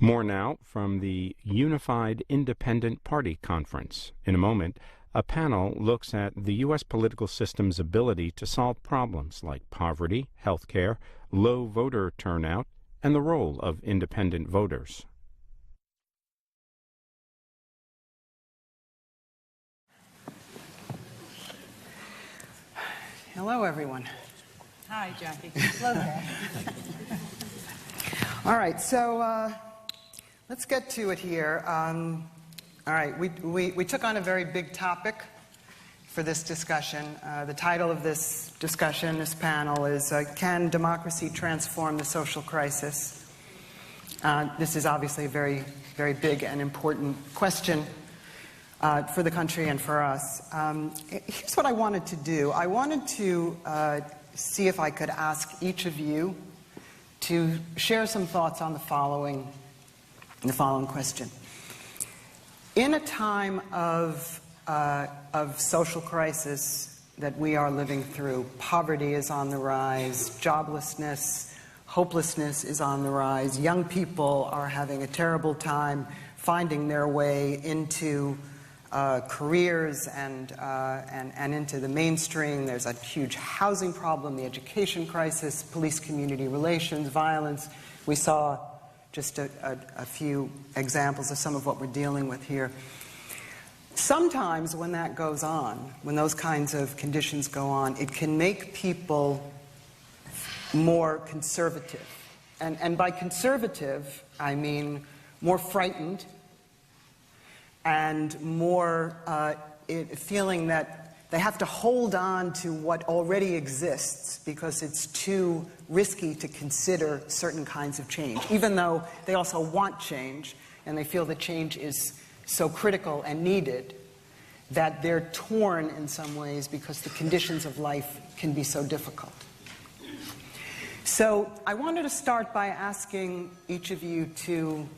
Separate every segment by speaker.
Speaker 1: More now from the Unified Independent Party Conference. In a moment, a panel looks at the U.S. political system's ability to solve problems like poverty, health care, low voter turnout, and the role of independent voters.
Speaker 2: Hello, everyone.
Speaker 3: Hi, Jackie.
Speaker 2: Hello there. All right, so let's get to it here. All right, we took on a very big topic for this discussion. The title of this discussion, this panel, is Can Democracy Transform the Social Crisis? This is obviously a very, very big and important question for the country and for us. Here's what I wanted to do. I wanted to see if I could ask each of you to share some thoughts on the following question. In a time of social crisis that we are living through, poverty is on the rise, joblessness, hopelessness is on the rise, young people are having a terrible time finding their way into careers and into the mainstream. There's a huge housing problem, the education crisis, police-community relations, violence. We saw just a few examples of some of what we're dealing with here. Sometimes when that goes on, when those kinds of conditions go on, it can make people more conservative. And by conservative, I mean more frightened, and more feeling that they have to hold on to what already exists because it's too risky to consider certain kinds of change, even though they also want change, and they feel that change is so critical and needed that they're torn in some ways because the conditions of life can be so difficult. So I wanted to start by asking each of you to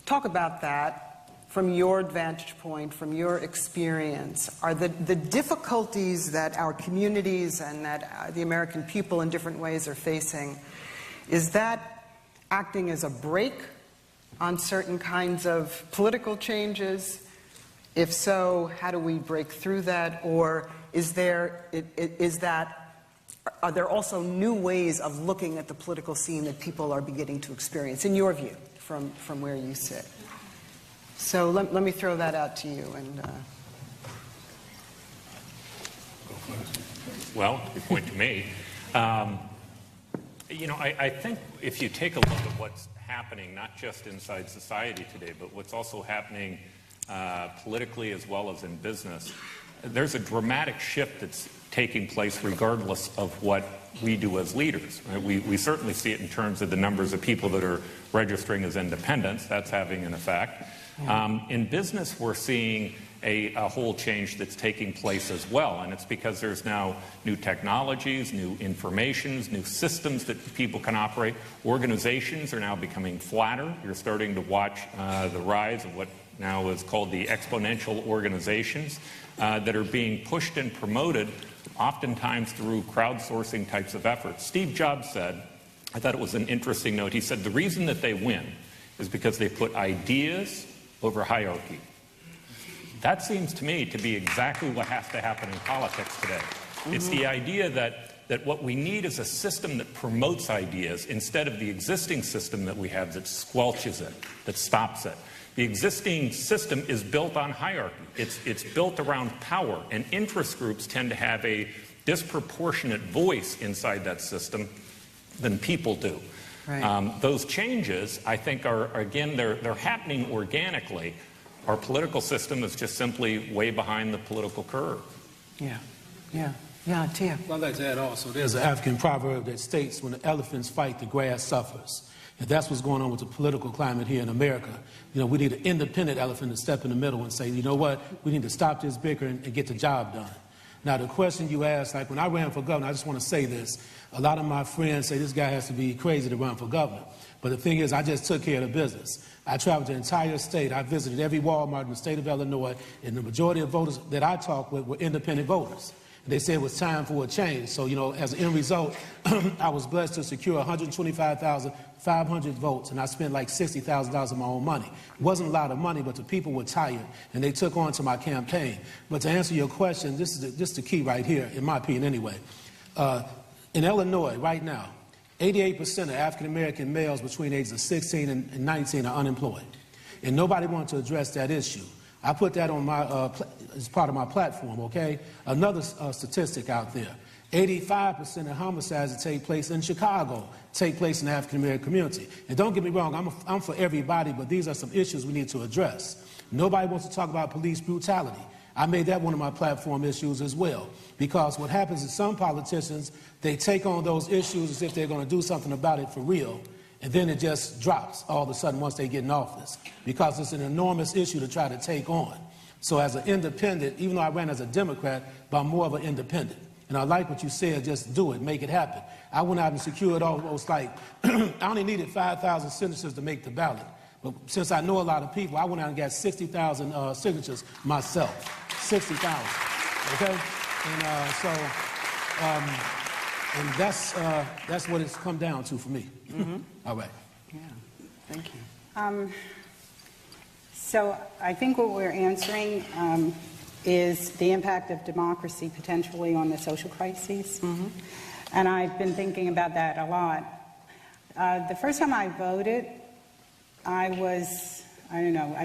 Speaker 2: talk about that from your vantage point, from your experience. Are the difficulties that our communities and that the American people in different ways are facing, is that acting as a brake on certain kinds of political changes? If so, how do we break through that? Or are there also new ways of looking at the political scene that people are beginning to experience, in your view, from where you sit? So let me throw that out to you. And
Speaker 4: well, you point to me. You know, I think if you take a look at what's happening, not just inside society today, but what's also happening politically as well as in business, there's a dramatic shift that's taking place regardless of what we do as leaders. Right? We certainly see it in terms of the numbers of people that are registering as independents. That's having an effect. In business, we're seeing a whole change that's taking place as well, and it's because there's now new technologies, new informations, new systems that people can operate. Organizations are now becoming flatter. You're starting to watch the rise of what now is called the exponential organizations that are being pushed and promoted oftentimes through crowdsourcing types of efforts. Steve Jobs said, I thought it was an interesting note, he said the reason that they win is because they put ideas over hierarchy. That seems to me to be exactly what has to happen in politics today. Mm-hmm. It's the idea that what we need is a system that promotes ideas instead of the existing system that we have that squelches it, that stops it. The existing system is built on hierarchy. It's built around power, and interest groups tend to have a disproportionate voice inside that system than people do. Right. Those changes, I think, are, again, they're happening organically. Our political system is just simply way behind the political curve.
Speaker 2: Yeah, Tia.
Speaker 5: Well, I'd like to add also, there's an African proverb that states, when the elephants fight, the grass suffers. And that's what's going on with the political climate here in America. You know, we need an independent elephant to step in the middle and say, you know what, we need to stop this bickering and get the job done. Now, the question you asked, like when I ran for governor, I just want to say this. A lot of my friends say this guy has to be crazy to run for governor. But the thing is, I just took care of the business. I traveled the entire state. I visited every Walmart in the state of Illinois, and the majority of voters that I talked with were independent voters. They said it was time for a change. So, you know, as an end result, I was blessed to secure 125,500 votes, and I spent like $60,000 of my own money. It wasn't a lot of money, but the people were tired, and they took on to my campaign. But to answer your question, this is the key right here, in my opinion anyway. In Illinois, right now, 88% of African-American males between the ages of 16 and 19 are unemployed. And nobody wanted to address that issue. I put that on my, as part of my platform, okay? Another statistic out there. 85% of homicides that take place in Chicago take place in the African-American community. And don't get me wrong, I'm for everybody, but these are some issues we need to address. Nobody wants to talk about police brutality. I made that one of my platform issues as well. Because what happens is some politicians, they take on those issues as if they're going to do something about it for real, and then it just drops all of a sudden once they get in office, because it's an enormous issue to try to take on. So as an independent, even though I ran as a Democrat, but I'm more of an independent. And I like what you said, just do it, make it happen. I went out and secured almost like, I only needed 5,000 signatures to make the ballot. But since I know a lot of people, I went out and got 60,000 signatures myself. 60,000, okay? And that's what it's come down to for me. Mm-hmm. All right.
Speaker 2: Yeah, thank you.
Speaker 3: So I think what we're answering is the impact of democracy potentially on the social crises. Mm-hmm. And I've been thinking about that a lot. The first time I voted, I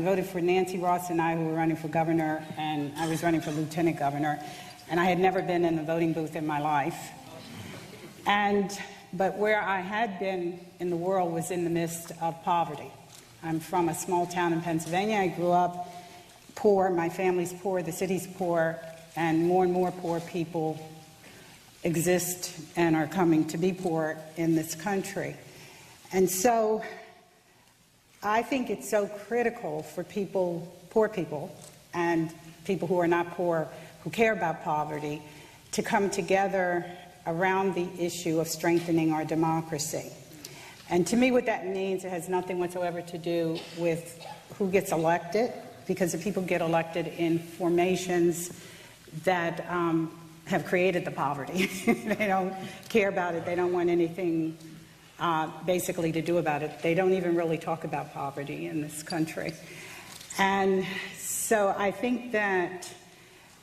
Speaker 3: voted for Nancy Ross and I, who were running for governor, and I was running for lieutenant governor, and I had never been in the voting booth in my life. But where I had been in the world was in the midst of poverty. I'm from a small town in Pennsylvania. I grew up poor, my family's poor, the city's poor, and more poor people exist and are coming to be poor in this country. And so I think it's so critical for people, poor people, and people who are not poor, who care about poverty, to come together around the issue of strengthening our democracy. And to me, what that means, it has nothing whatsoever to do with who gets elected, because the people get elected in formations that have created the poverty. They don't care about it. They don't want anything basically to do about it. They don't even really talk about poverty in this country. And so I think that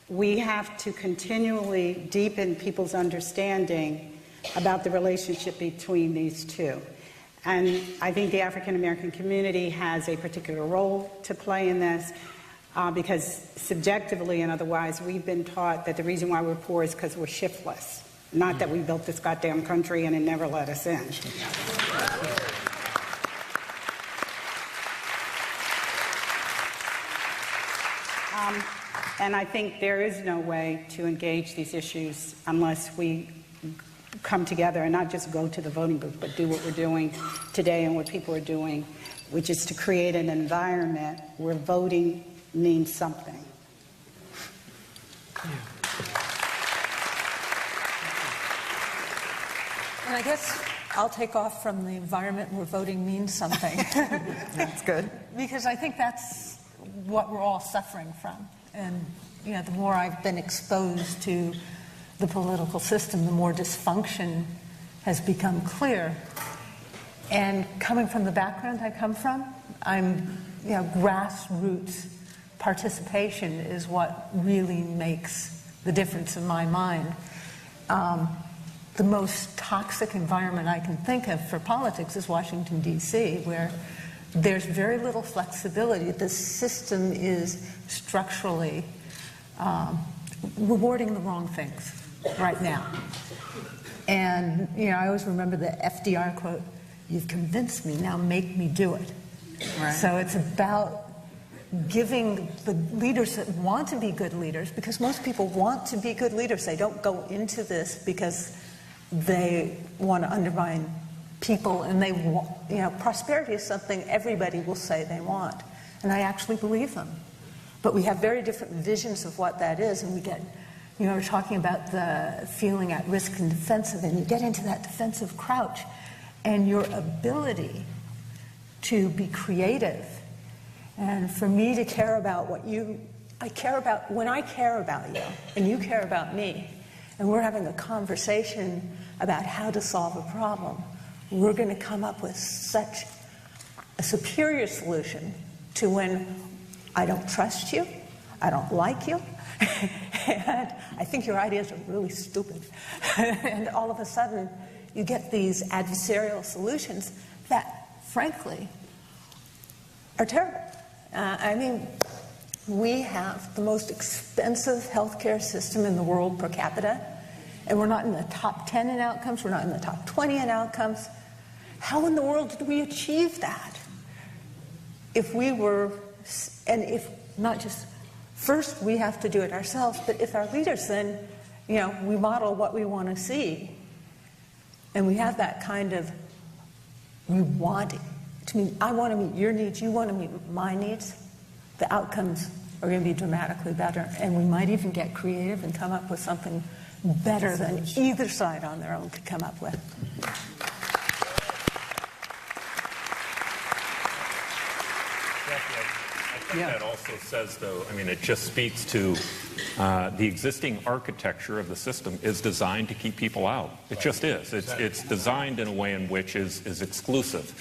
Speaker 3: we have to continually deepen people's understanding about the relationship between these two. And I think the African American community has a particular role to play in this because subjectively and otherwise we've been taught that the reason why we're poor is because we're shiftless, not that we built this goddamn country and it never let us in. And I think there is no way to engage these issues unless we come together and not just go to the voting booth, but do what we're doing today and what people are doing, which is to create an environment where voting means something.
Speaker 6: And I guess I'll take off from the environment where voting means something.
Speaker 2: That's good.
Speaker 6: Because I think that's what we're all suffering from. And, you know, the more I've been exposed to the political system, the more dysfunction has become clear. And coming from the background I come from, grassroots participation is what really makes the difference in my mind. The most toxic environment I can think of for politics is Washington, D.C., where there's very little flexibility. The system is structurally rewarding the wrong things right now. And, you know, I always remember the FDR quote, "You've convinced me, now make me do it." Right. So it's about giving the leaders that want to be good leaders, because most people want to be good leaders. They don't go into this because they want to undermine people, and they want, you know, prosperity is something everybody will say they want, and I actually believe them. But we have very different visions of what that is, and we get, you know, we're talking about the feeling at risk and defensive, and you get into that defensive crouch, and your ability to be creative, and for me to care about what I care about, when I care about you, and you care about me, and we're having a conversation about how to solve a problem, we're going to come up with such a superior solution to when I don't trust you, I don't like you, and I think your ideas are really stupid. And all of a sudden, you get these adversarial solutions that, frankly, are terrible. I mean, we have the most expensive healthcare system in the world per capita, and we're not in the top 10 in outcomes, we're not in the top 20 in outcomes. How in the world did we achieve that? If we were, and if not just, first we have to do it ourselves, but if our leaders then, you know, we model what we want to see, and we have that kind of, we want it. To me, I want to meet your needs, you want to meet my needs, the outcomes are going to be dramatically better, and we might even get creative and come up with something better than either side on their own could come up with.
Speaker 4: I think that also says, though, I mean, it just speaks to the existing architecture of the system is designed to keep people out. It just is. It's designed in a way in which is exclusive.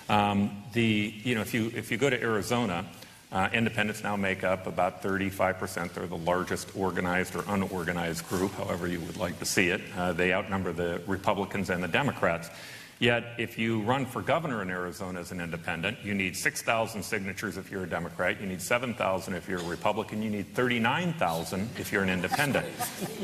Speaker 4: If you go to Arizona, independents now make up about 35%. They're the largest organized or unorganized group, however you would like to see it. They outnumber the Republicans and the Democrats. Yet, if you run for governor in Arizona as an independent, you need 6,000 signatures if you're a Democrat, you need 7,000 if you're a Republican, you need 39,000 if you're an independent.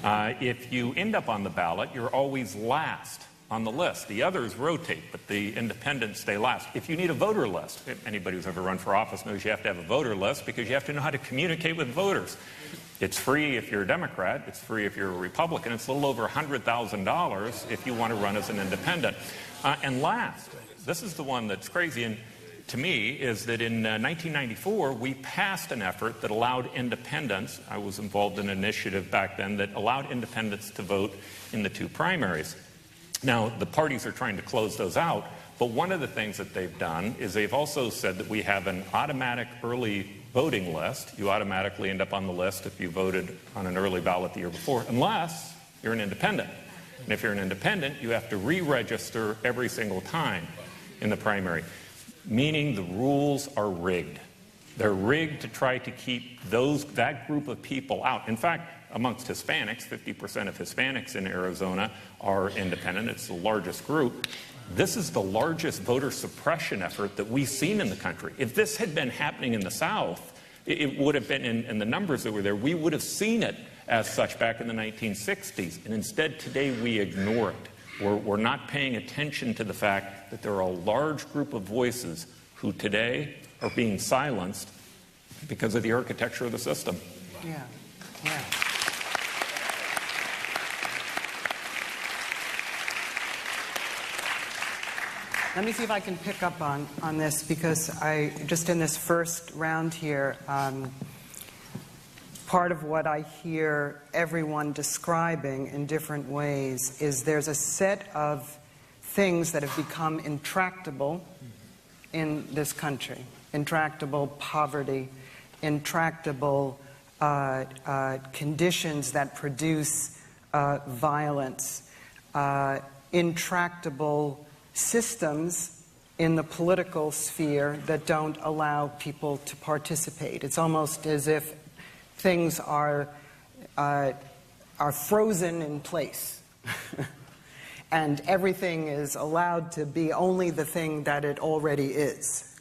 Speaker 4: If you end up on the ballot, you're always last on the list. The others rotate, but the independents stay last. If you need a voter list, anybody who's ever run for office knows you have to have a voter list because you have to know how to communicate with voters. It's free if you're a Democrat, it's free if you're a Republican, it's a little over $100,000 if you want to run as an independent. And last, this is the one that's crazy, and to me, is that in 1994, we passed an effort that allowed independents, I was involved in an initiative back then, that allowed independents to vote in the two primaries. Now, the parties are trying to close those out, but one of the things that they've done is they've also said that we have an automatic early voting list. You automatically end up on the list if you voted on an early ballot the year before, unless you're an independent. And if you're an independent, you have to re-register every single time in the primary, meaning the rules are rigged. They're rigged to try to keep that group of people out. In fact, amongst Hispanics, 50% of Hispanics in Arizona are independent. It's the largest group. This is the largest voter suppression effort that we've seen in the country. If this had been happening in the South, it would have been in the numbers that were there. We would have seen it as such back in the 1960s. And instead, today, we ignore it. We're not paying attention to the fact that there are a large group of voices who today are being silenced because of the architecture of the system.
Speaker 2: Yeah. Let me see if I can pick up on this, because just in this first round here, part of what I hear everyone describing in different ways is there's a set of things that have become intractable in this country. Intractable poverty, intractable conditions that produce violence, intractable systems in the political sphere that don't allow people to participate. It's almost as if things are frozen in place and everything is allowed to be only the thing that it already is.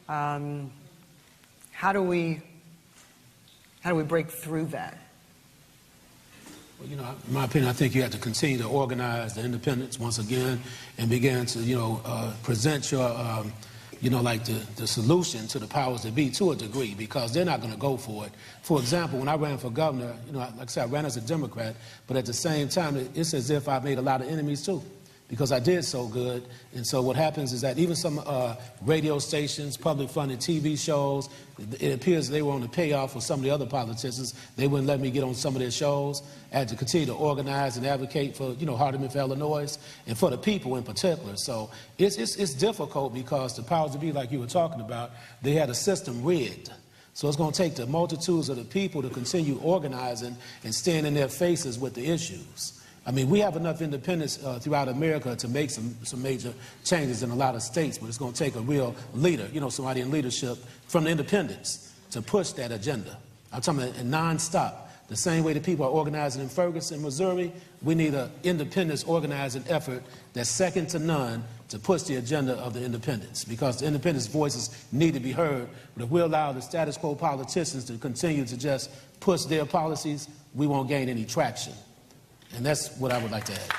Speaker 2: How do we break through that?
Speaker 5: Well, in my opinion, I think you have to continue to organize the independents once again and begin to, present your, the solution to the powers that be to a degree, because they're not going to go for it. For example, when I ran for governor, like I said, I ran as a Democrat, but at the same time, it's as if I made a lot of enemies too, because I did so good. And so what happens is that even some radio stations, public-funded TV shows, it appears they were on the payoff for some of the other politicians. They wouldn't let me get on some of their shows. I had to continue to organize and advocate for, Hardeman for Illinois, and for the people in particular. So it's difficult because the powers that be, like you were talking about, they had a system rigged. So it's going to take the multitudes of the people to continue organizing and staying in their faces with the issues. I mean, we have enough independence throughout America to make some major changes in a lot of states, but it's going to take a real leader, you know, somebody in leadership from the independents to push that agenda. I'm talking about nonstop. The same way that people are organizing in Ferguson, Missouri, we need an independence organizing effort that's second to none to push the agenda of the independents, because the independents' voices need to be heard. But if we allow the status quo politicians to continue to just push their policies, we won't gain any traction. And that's what I would like to add.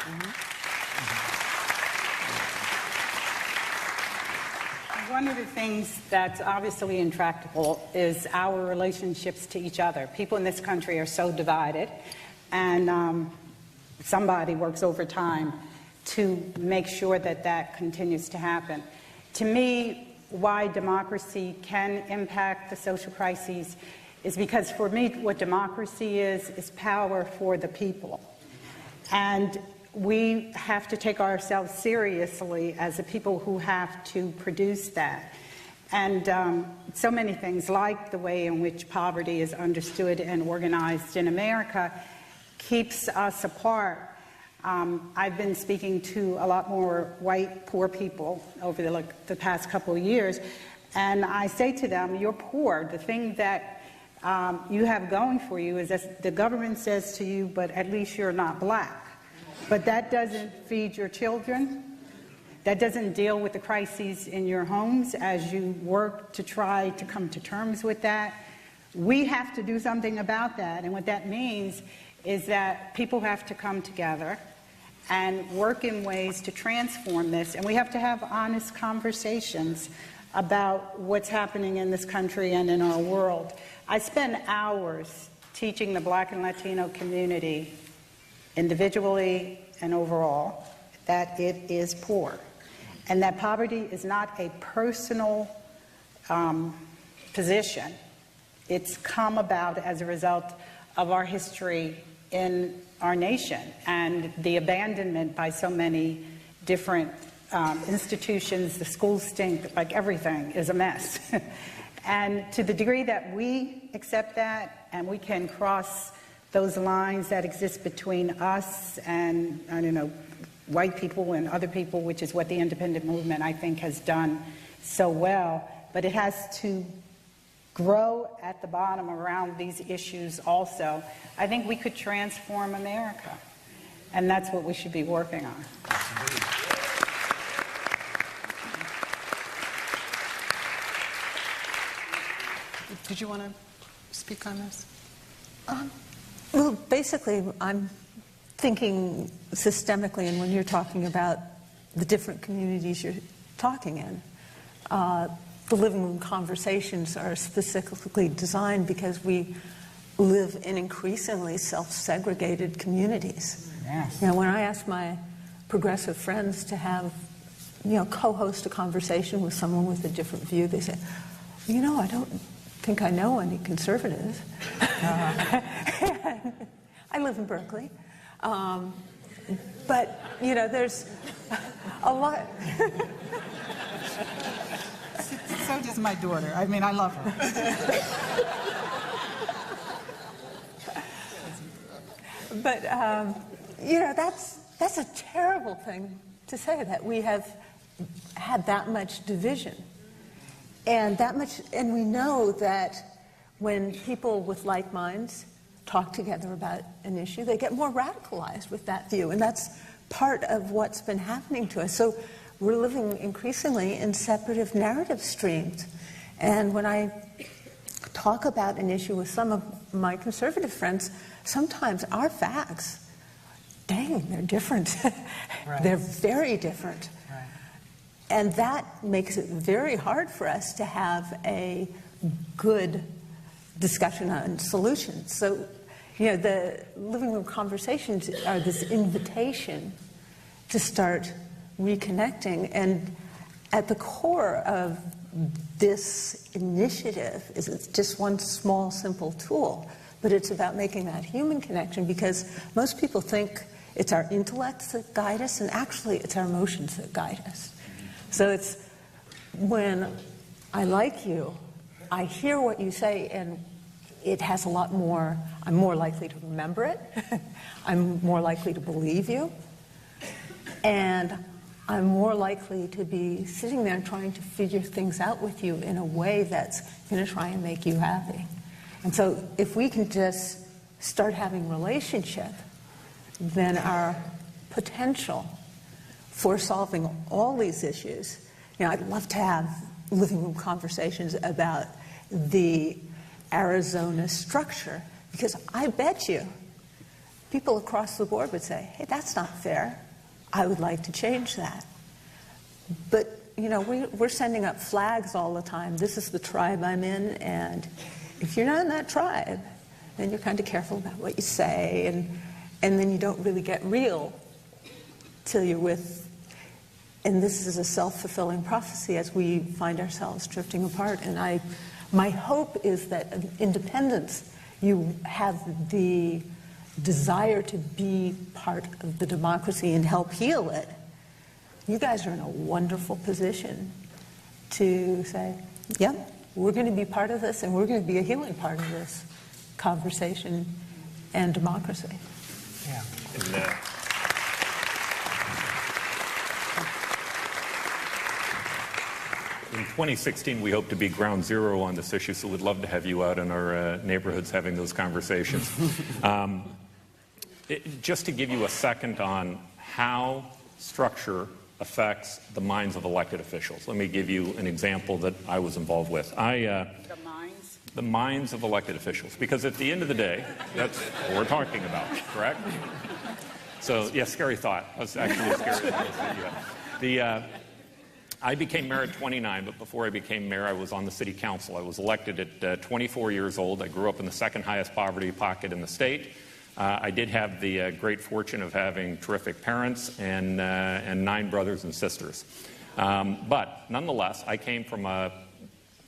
Speaker 3: One of the things that's obviously intractable is our relationships to each other. People in this country are so divided, and somebody works overtime to make sure that that continues to happen. To me, why democracy can impact the social crises is because, for me, what democracy is power for the people. And we have to take ourselves seriously as the people who have to produce that. And so many things, like the way in which poverty is understood and organized in America, keeps us apart. I've been speaking to a lot more white poor people over the past couple of years, and I say to them, you're poor. The thing that you have going for you is that the government says to you, but at least you're not black. But that doesn't feed your children. That doesn't deal with the crises in your homes as you work to try to come to terms with that. We have to do something about that, and what that means is that people have to come together and work in ways to transform this, and we have to have honest conversations about what's happening in this country and in our world. I spend hours teaching the Black and Latino community, individually and overall, that it is poor, and that poverty is not a personal position. It's come about as a result of our history in our nation and the abandonment by so many different institutions. The schools stink, like everything is a mess. And to the degree that we accept that and we can cross those lines that exist between us and, I don't know, white people and other people, which is what the independent movement, I think, has done so well, but it has to grow at the bottom around these issues also. I think we could transform America, and that's what we should be working on.
Speaker 2: Did you want to speak on this?
Speaker 6: Well, basically, I'm thinking systemically, and when you're talking about the different communities you're talking in, the living room conversations are specifically designed because we live in increasingly self-segregated communities.
Speaker 3: Yes.
Speaker 6: You know, when I ask my progressive friends to have, you know, co-host a conversation with someone with a different view, they say, you know, I don't think I know any conservatives. I live in Berkeley. But, you know, there's a lot.
Speaker 3: So does my daughter. I mean, I love her.
Speaker 6: But, you know, that's a terrible thing to say, that we have had that much division. And we know that when people with like minds talk together about an issue, they get more radicalized with that view. And that's part of what's been happening to us. So we're living increasingly in separative narrative streams. And when I talk about an issue with some of my conservative friends, sometimes our facts, dang, they're different.
Speaker 2: Right.
Speaker 6: They're very different.
Speaker 2: Right.
Speaker 6: And that makes it very hard for us to have a good discussion on solutions. So, you know, the living room conversations are this invitation to start reconnecting. And at the core of this initiative is it's just one small, simple tool, but it's about making that human connection, because most people think it's our intellects that guide us, and actually it's our emotions that guide us. So it's when I like you, I hear what you say, and it has a lot more, I'm more likely to remember it. I'm more likely to believe you. And I'm more likely to be sitting there and trying to figure things out with you in a way that's going to try and make you happy. And so if we can just start having relationship, then our potential for solving all these issues, I'd love to have living room conversations about the Arizona structure, because I bet you people across the board would say, hey, that's not fair. I would like to change that. But, we're sending up flags all the time. This is the tribe I'm in, and if you're not in that tribe, then you're kind of careful about what you say, and then you don't really get real till you're with, and this is a self-fulfilling prophecy as we find ourselves drifting apart. And my hope is that in independence, you have the desire to be part of the democracy and help heal it. You guys are in a wonderful position to say, yeah, we're going to be part of this, and we're going to be a healing part of this conversation and democracy.
Speaker 2: Yeah.
Speaker 4: In 2016, we hope to be ground zero on this issue, so we'd love to have you out in our neighborhoods having those conversations. Just to give you a second on how structure affects the minds of elected officials, let me give you an example that I was involved with. The minds of elected officials, because at the end of the day, that's what we're talking about, correct? So, yeah, scary thought. That's actually a scary thought. I became mayor at 29, but before I became mayor, I was on the city council. I was elected at 24 years old. I grew up in the second highest poverty pocket in the state. I did have the great fortune of having terrific parents and 9 brothers and sisters. But nonetheless, I came from a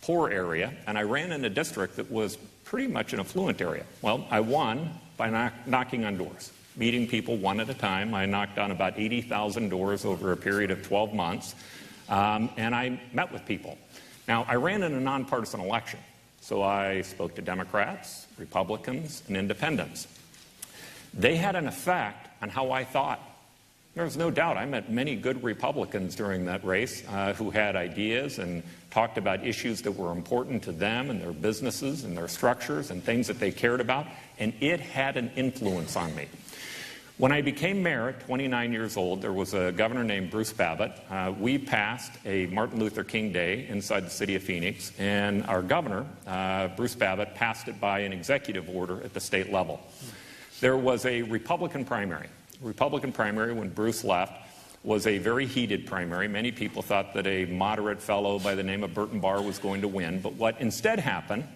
Speaker 4: poor area, and I ran in a district that was pretty much an affluent area. Well, I won by knocking on doors, meeting people one at a time. I knocked on about 80,000 doors over a period of 12 months. And I met with people. Now, I ran in a nonpartisan election, so I spoke to Democrats, Republicans, and independents. They had an effect on how I thought. There was no doubt I met many good Republicans during that race who had ideas and talked about issues that were important to them and their businesses and their structures and things that they cared about, and it had an influence on me. When I became mayor at 29 years old, there was a governor named Bruce Babbitt. We passed a Martin Luther King Day inside the city of Phoenix, and our governor, Bruce Babbitt, passed it by an executive order at the state level. There was a Republican primary. Republican primary, when Bruce left, was a very heated primary. Many people thought that a moderate fellow by the name of Burton Barr was going to win, but what instead happened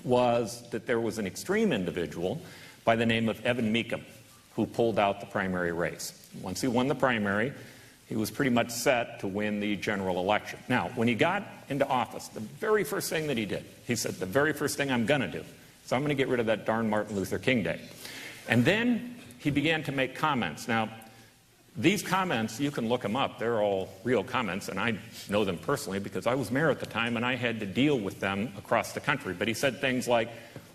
Speaker 4: was that there was an extreme individual by the name of Evan Meekum, who pulled out the primary race. Once he won the primary, he was pretty much set to win the general election. Now, when he got into office, the very first thing that he did, he said, the very first thing I'm going to do is I'm going to get rid of that darn Martin Luther King Day. And then he began to make comments. Now, these comments, you can look them up. They're all real comments, and I know them personally because I was mayor at the time, and I had to deal with them across the country. But he said things like,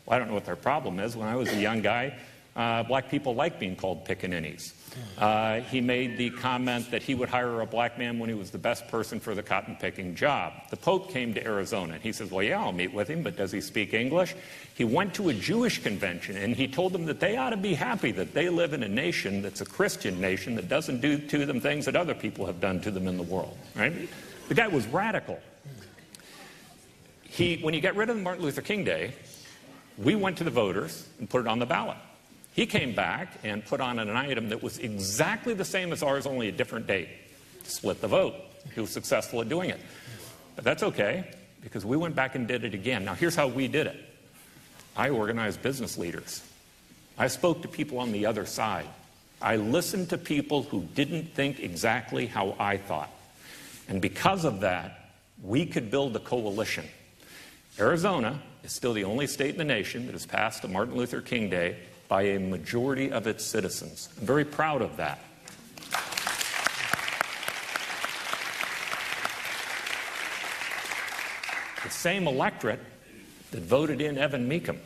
Speaker 4: well, I don't know what their problem is. When I was a young guy, black people like being called pickaninnies. He made the comment that he would hire a black man when he was the best person for the cotton-picking job. The Pope came to Arizona, and he says, well, yeah, I'll meet with him, but does he speak English? He went to a Jewish convention, and he told them that they ought to be happy that they live in a nation that's a Christian nation that doesn't do to them things that other people have done to them in the world. Right? The guy was radical. When he got rid of Martin Luther King Day, we went to the voters and put it on the ballot. He came back and put on an item that was exactly the same as ours, only a different date. Split the vote. He was successful at doing it. But that's okay, because we went back and did it again. Now, here's how we did it. I organized business leaders. I spoke to people on the other side. I listened to people who didn't think exactly how I thought. And because of that, we could build a coalition. Arizona is still the only state in the nation that has passed a Martin Luther King Day by a majority of its citizens. I'm very proud of that. The same electorate that voted in Evan Meacham.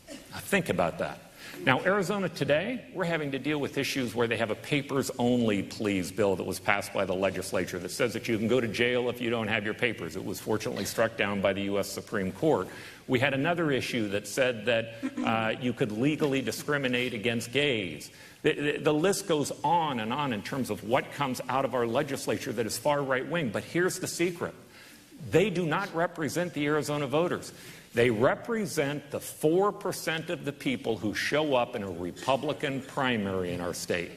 Speaker 4: Now think about that. Now, Arizona today, we're having to deal with issues where they have a papers-only pleas bill that was passed by the legislature that says that you can go to jail if you don't have your papers. It was fortunately struck down by the U.S. Supreme Court. We had another issue that said that you could legally discriminate against gays. The list goes on in terms of what comes out of our legislature that is far right-wing. But here's the secret. They do not represent the Arizona voters. They represent the 4% of the people who show up in a Republican primary in our state.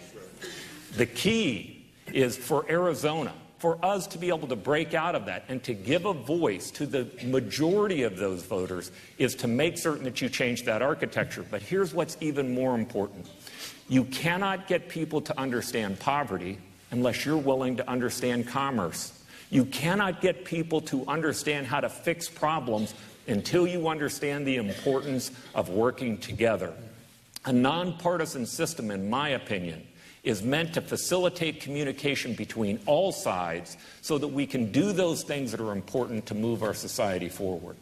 Speaker 4: The key is for Arizona, for us to be able to break out of that and to give a voice to the majority of those voters, is to make certain that you change that architecture. But here's what's even more important. You cannot get people to understand poverty unless you're willing to understand commerce. You cannot get people to understand how to fix problems until you understand the importance of working together. A nonpartisan system, in my opinion, is meant to facilitate communication between all sides so that we can do those things that are important to move our society forward.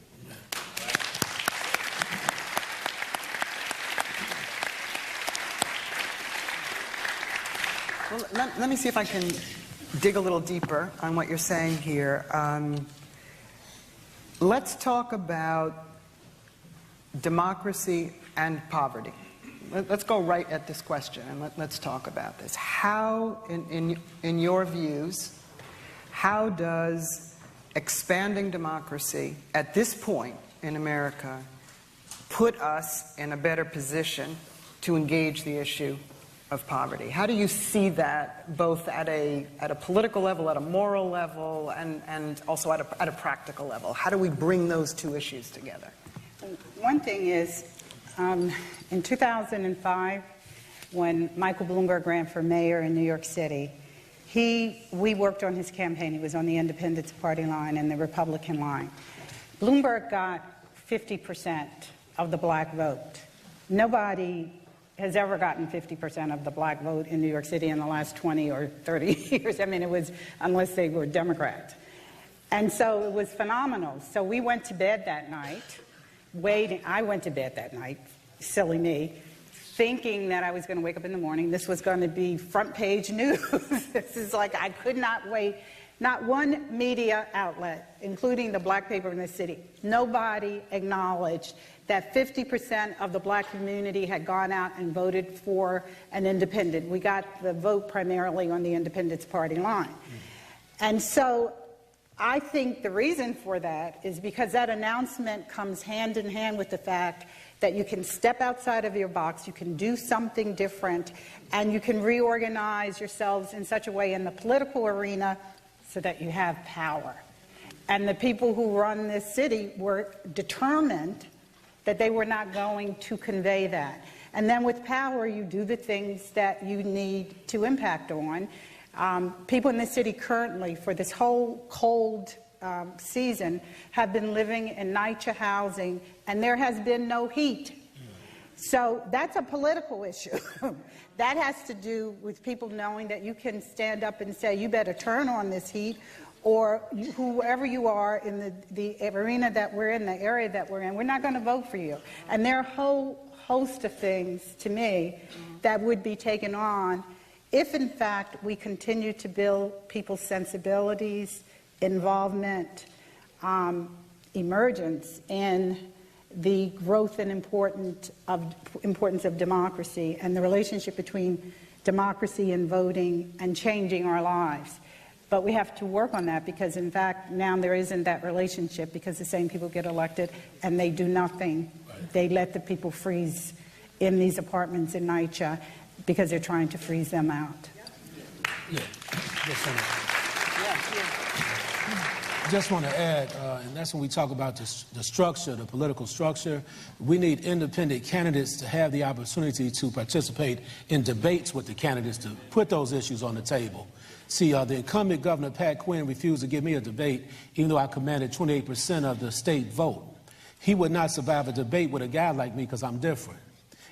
Speaker 2: Well, let me see if I can dig a little deeper on what you're saying here. Let's talk about democracy and poverty. Let's go right at this question and let's talk about this. How, in your views, how does expanding democracy at this point in America put us in a better position to engage the issue of poverty? How do you see that both at a political level, at a moral level, and also at a practical level? How do we bring those two issues together?
Speaker 3: One thing is, in 2005, when Michael Bloomberg ran for mayor in New York City, we worked on his campaign. He was on the Independence Party line and the Republican line. Bloomberg got 50% of the black vote. Nobody has ever gotten 50% of the black vote in New York City in the last 20 or 30 years. I mean, it was, unless they were Democrats. And so it was phenomenal. So we went to bed that night, I went to bed that night, silly me, thinking that I was going to wake up in the morning. This was going to be front page news. This is like, I could not wait. Not one media outlet, including the black paper in the city, nobody acknowledged that 50% of the black community had gone out and voted for an independent. We got the vote primarily on the Independence Party line. And so I think the reason for that is because that announcement comes hand in hand with the fact that you can step outside of your box, you can do something different, and you can reorganize yourselves in such a way in the political arena so that you have power. And the people who run this city were determined that they were not going to convey that. And then with power, you do the things that you need to impact on. People in the city currently, for this whole cold season, have been living in NYCHA housing, and there has been no heat. So that's a political issue. That has to do with people knowing that you can stand up and say, you better turn on this heat, or whoever you are in the arena that we're in, the area that we're in, we're not going to vote for you. And there are a whole host of things, to me, that would be taken on if, in fact, we continue to build people's sensibilities, involvement, emergence in the growth and importance of democracy and the relationship between democracy and voting and changing our lives. But we have to work on that because, in fact, now there isn't that relationship because the same people get elected and they do nothing. Right. They let the people freeze in these apartments in NYCHA because they're trying to freeze them out.
Speaker 5: Yeah. Just want to add, and that's when we talk about the structure, the political structure. We need independent candidates to have the opportunity to participate in debates with the candidates to put those issues on the table. See, the incumbent governor, Pat Quinn, refused to give me a debate, even though I commanded 28% of the state vote. He would not survive a debate with a guy like me because I'm different.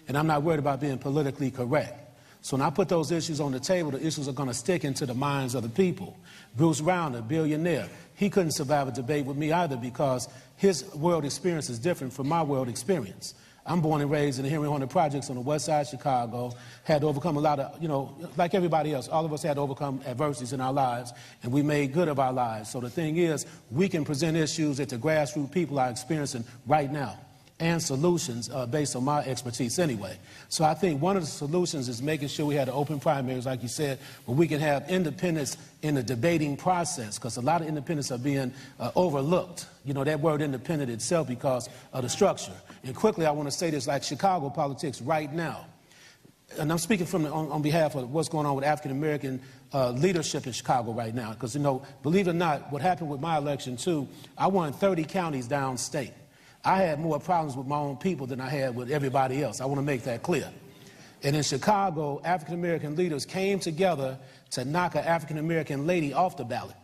Speaker 5: And I'm not worried about being politically correct. So when I put those issues on the table, the issues are going to stick into the minds of the people. Bruce Brown, a billionaire, he couldn't survive a debate with me either because his world experience is different from my world experience. I'm born and raised in the Henry Horner Projects on the west side of Chicago, had to overcome a lot of, like everybody else, all of us had to overcome adversities in our lives, and we made good of our lives. So the thing is, we can present issues that the grassroots people are experiencing right now, and solutions based on my expertise anyway. So I think one of the solutions is making sure we had an open primaries, like you said, where we can have independents in the debating process, because a lot of independents are being overlooked. That word independent itself because of the structure. And quickly, I want to say this, like Chicago politics right now, and I'm speaking on behalf of what's going on with African-American leadership in Chicago right now, because, believe it or not, what happened with my election, too, I won 30 counties downstate. I had more problems with my own people than I had with everybody else. I want to make that clear. And in Chicago, African-American leaders came together to knock an African-American lady off the ballot.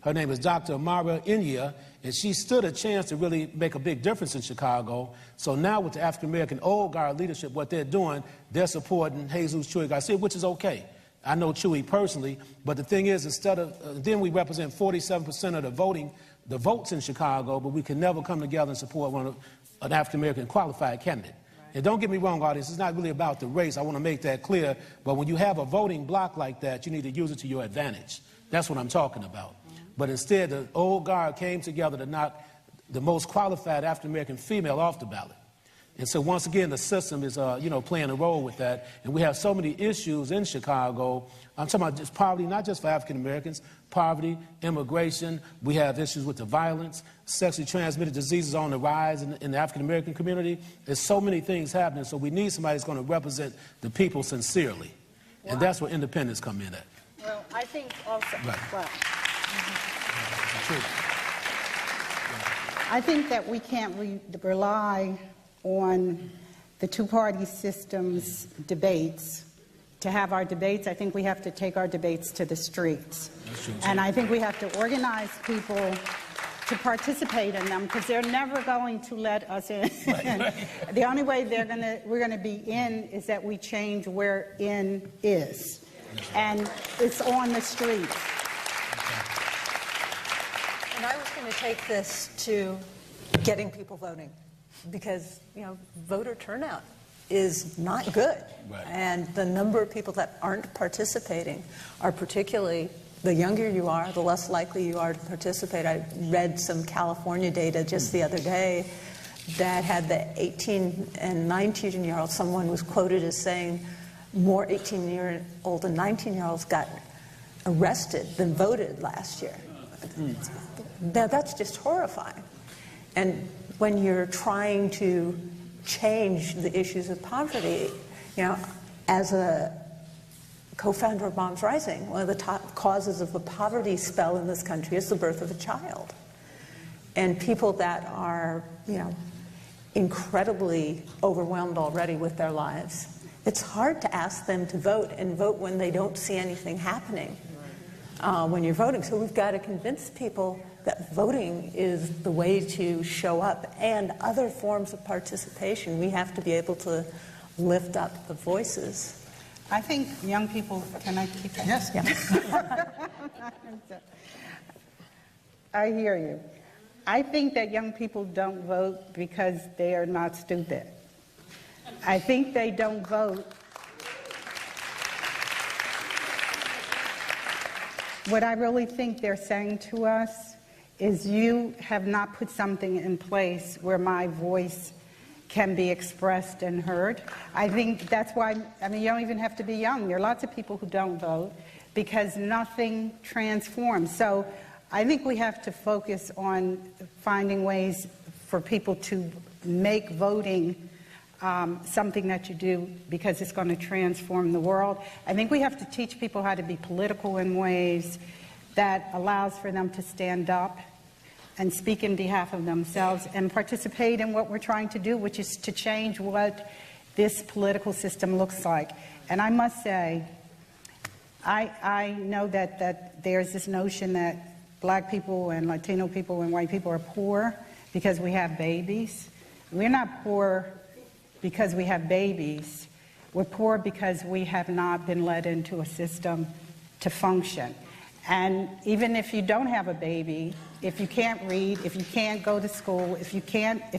Speaker 5: Her name is Dr. Amara Inya, and she stood a chance to really make a big difference in Chicago. So now with the African-American old guard leadership, what they're doing, they're supporting Jesus Chuy Garcia, which is okay. I know Chuy personally, but the thing is, instead of, then we represent 47% of the votes in Chicago, but we can never come together and support an African-American qualified candidate. Right. And don't get me wrong, audience, it's not really about the race. I want to make that clear. But when you have a voting block like that, you need to use it to your advantage. That's what I'm talking about. But instead, the old guard came together to knock the most qualified African-American female off the ballot. And so once again, the system is, playing a role with that. And we have so many issues in Chicago. I'm talking about just poverty, not just for African-Americans, poverty, immigration. We have issues with the violence, sexually transmitted diseases on the rise in the African-American community. There's so many things happening. So we need somebody that's going to represent the people sincerely. And that's where independents come in at.
Speaker 3: Well, I think also,
Speaker 5: Right.
Speaker 3: I think that we can't rely on the two-party system's debates to have our debates. I think we have to take our debates to the streets. And I think we have to organize people to participate in them, because they're never going to let us in. Right. The only way we're going to be in is that we change where in is. And it's on the streets.
Speaker 6: And I was going to take this to getting people voting, because, voter turnout is not good.
Speaker 5: Right.
Speaker 6: And the number of people that aren't participating are particularly, the younger you are, the less likely you are to participate. I read some California data just the other day that had the 18 and 19-year-olds, someone was quoted as saying more 18-year-old and 19-year-olds got arrested than voted last year. Now, that's just horrifying. And when you're trying to change the issues of poverty, as a co-founder of Moms Rising, one of the top causes of the poverty spell in this country is the birth of a child. And people that are, incredibly overwhelmed already with their lives, it's hard to ask them to vote, and vote when they don't see anything happening when you're voting. So we've got to convince people that voting is the way to show up, and other forms of participation. We have to be able to lift up the voices.
Speaker 3: I think young people, can I keep that?
Speaker 2: Yes.
Speaker 6: Yeah.
Speaker 3: I hear you. I think that young people don't vote because they are not stupid. I think they don't vote. What I really think they're saying to us is, you have not put something in place where my voice can be expressed and heard. I think that's why, you don't even have to be young. There are lots of people who don't vote because nothing transforms. So I think we have to focus on finding ways for people to make voting something that you do because it's going to transform the world. I think we have to teach people how to be political in ways that allows for them to stand up and speak in behalf of themselves and participate in what we're trying to do, which is to change what this political system looks like. And I must say, I know that there's this notion that black people and Latino people and white people are poor because we have babies. We're not poor because we have babies. We're poor because we have not been led into a system to function. And even if you don't have a baby, if you can't read, if you can't go to school, if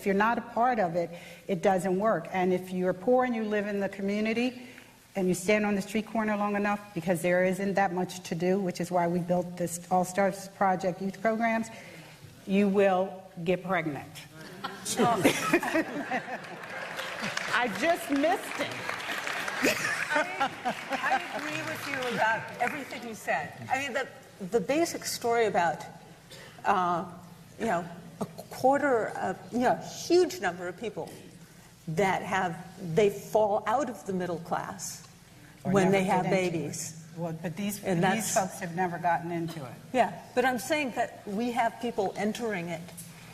Speaker 3: you're not a part of it, it doesn't work. And if you're poor and you live in the community and you stand on the street corner long enough, because there isn't that much to do, which is why we built this All Stars Project youth programs, you will get pregnant. I just missed it.
Speaker 6: I agree with you about everything you said. I mean, the basic story about, a quarter of, a huge number of people that they fall out of the middle class when they have babies.
Speaker 3: Well, but these folks have never gotten into it.
Speaker 6: Yeah, but I'm saying that we have people entering it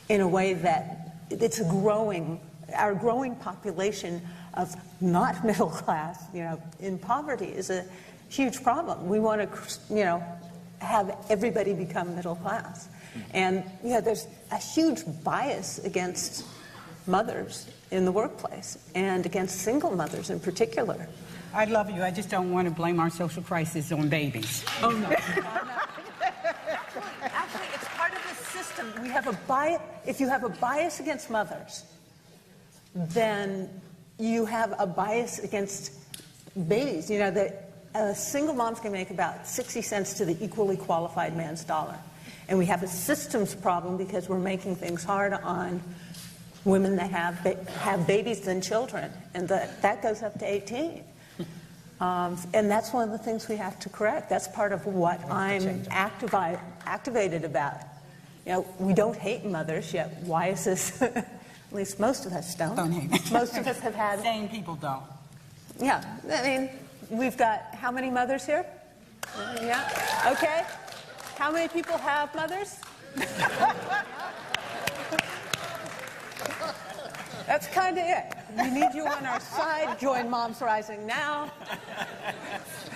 Speaker 6: in a way that it's our growing population of not middle class, in poverty is a huge problem. We want to, have everybody become middle class. And, there's a huge bias against mothers in the workplace and against single mothers in particular.
Speaker 3: I love you. I just don't want to blame our social crisis on babies.
Speaker 6: Oh, no. Actually, it's part of the system. We have a bias. If you have a bias against mothers, then you have a bias against babies. That single moms can make about 60 cents to the equally qualified man's dollar. And we have a systems problem because we're making things hard on women that have babies than children. And that goes up to 18. And that's one of the things we have to correct. That's part of what I'm activated about. We don't hate mothers yet. Why is this? At least most of us don't.
Speaker 3: Don't hate.
Speaker 6: Most of us have had.
Speaker 3: Sane people don't.
Speaker 6: Yeah, I mean, we've got how many mothers here? Yeah. Okay. How many people have mothers? That's kind of it. We need you on our side. Join Moms Rising now.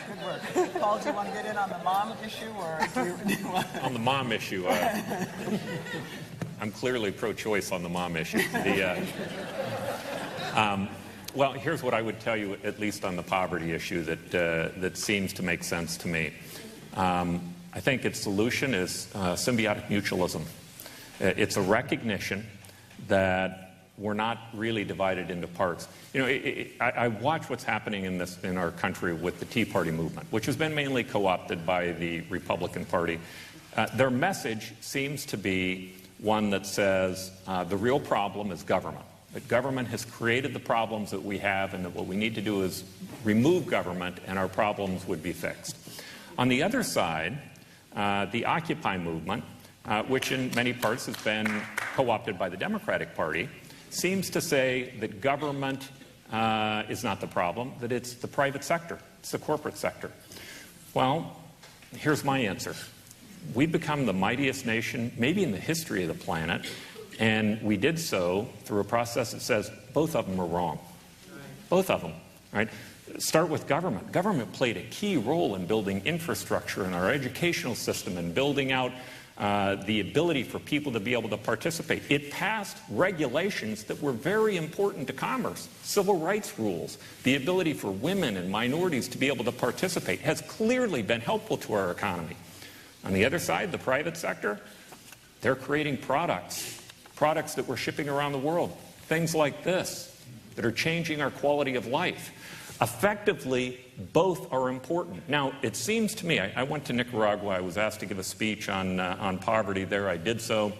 Speaker 2: Good work. Paul, do you want to get in on the mom issue, or do you want...
Speaker 4: On the mom issue, I'm clearly pro-choice on the mom issue. Well, here's what I would tell you, at least on the poverty issue, that seems to make sense to me. I think its solution is symbiotic mutualism. It's a recognition that we're not really divided into parts. I watch what's happening in our country with the Tea Party movement, which has been mainly co-opted by the Republican Party. Their message seems to be one that says the real problem is government. That government has created the problems that we have, and that what we need to do is remove government and our problems would be fixed. On the other side, the Occupy movement, which in many parts has been co-opted by the Democratic Party, seems to say that government is not the problem, that it's the private sector, it's the corporate sector. Well, here's my answer. We've become the mightiest nation, maybe in the history of the planet, and we did so through a process that says both of them are wrong. Both of them, right? Start with government. Government played a key role in building infrastructure in our educational system and building out the ability for people to be able to participate. It passed regulations that were very important to commerce. Civil rights rules, the ability for women and minorities to be able to participate has clearly been helpful to our economy. On the other side, the private sector, they're creating products that we're shipping around the world, things like this, that are changing our quality of life. Effectively, both are important. Now, it seems to me, I went to Nicaragua. I was asked to give a speech on poverty there. I did so.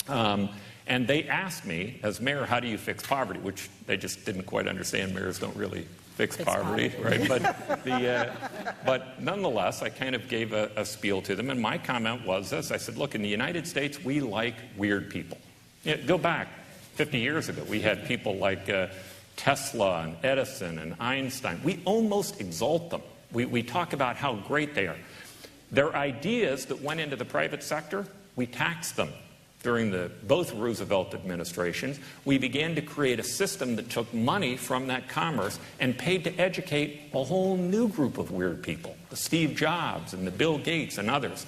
Speaker 4: And they asked me, as mayor, how do you fix poverty? Which they just didn't quite understand. Mayors don't really fix poverty, right? But nonetheless, I kind of gave a spiel to them. And my comment was this. I said, look, in the United States, we like weird people. Go back 50 years ago. We had people like Tesla and Edison and Einstein. We almost exalt them. We talk about how great they are. Their ideas that went into the private sector, we taxed them. During both Roosevelt administrations, we began to create a system that took money from that commerce and paid to educate a whole new group of weird people, the Steve Jobs and the Bill Gates and others.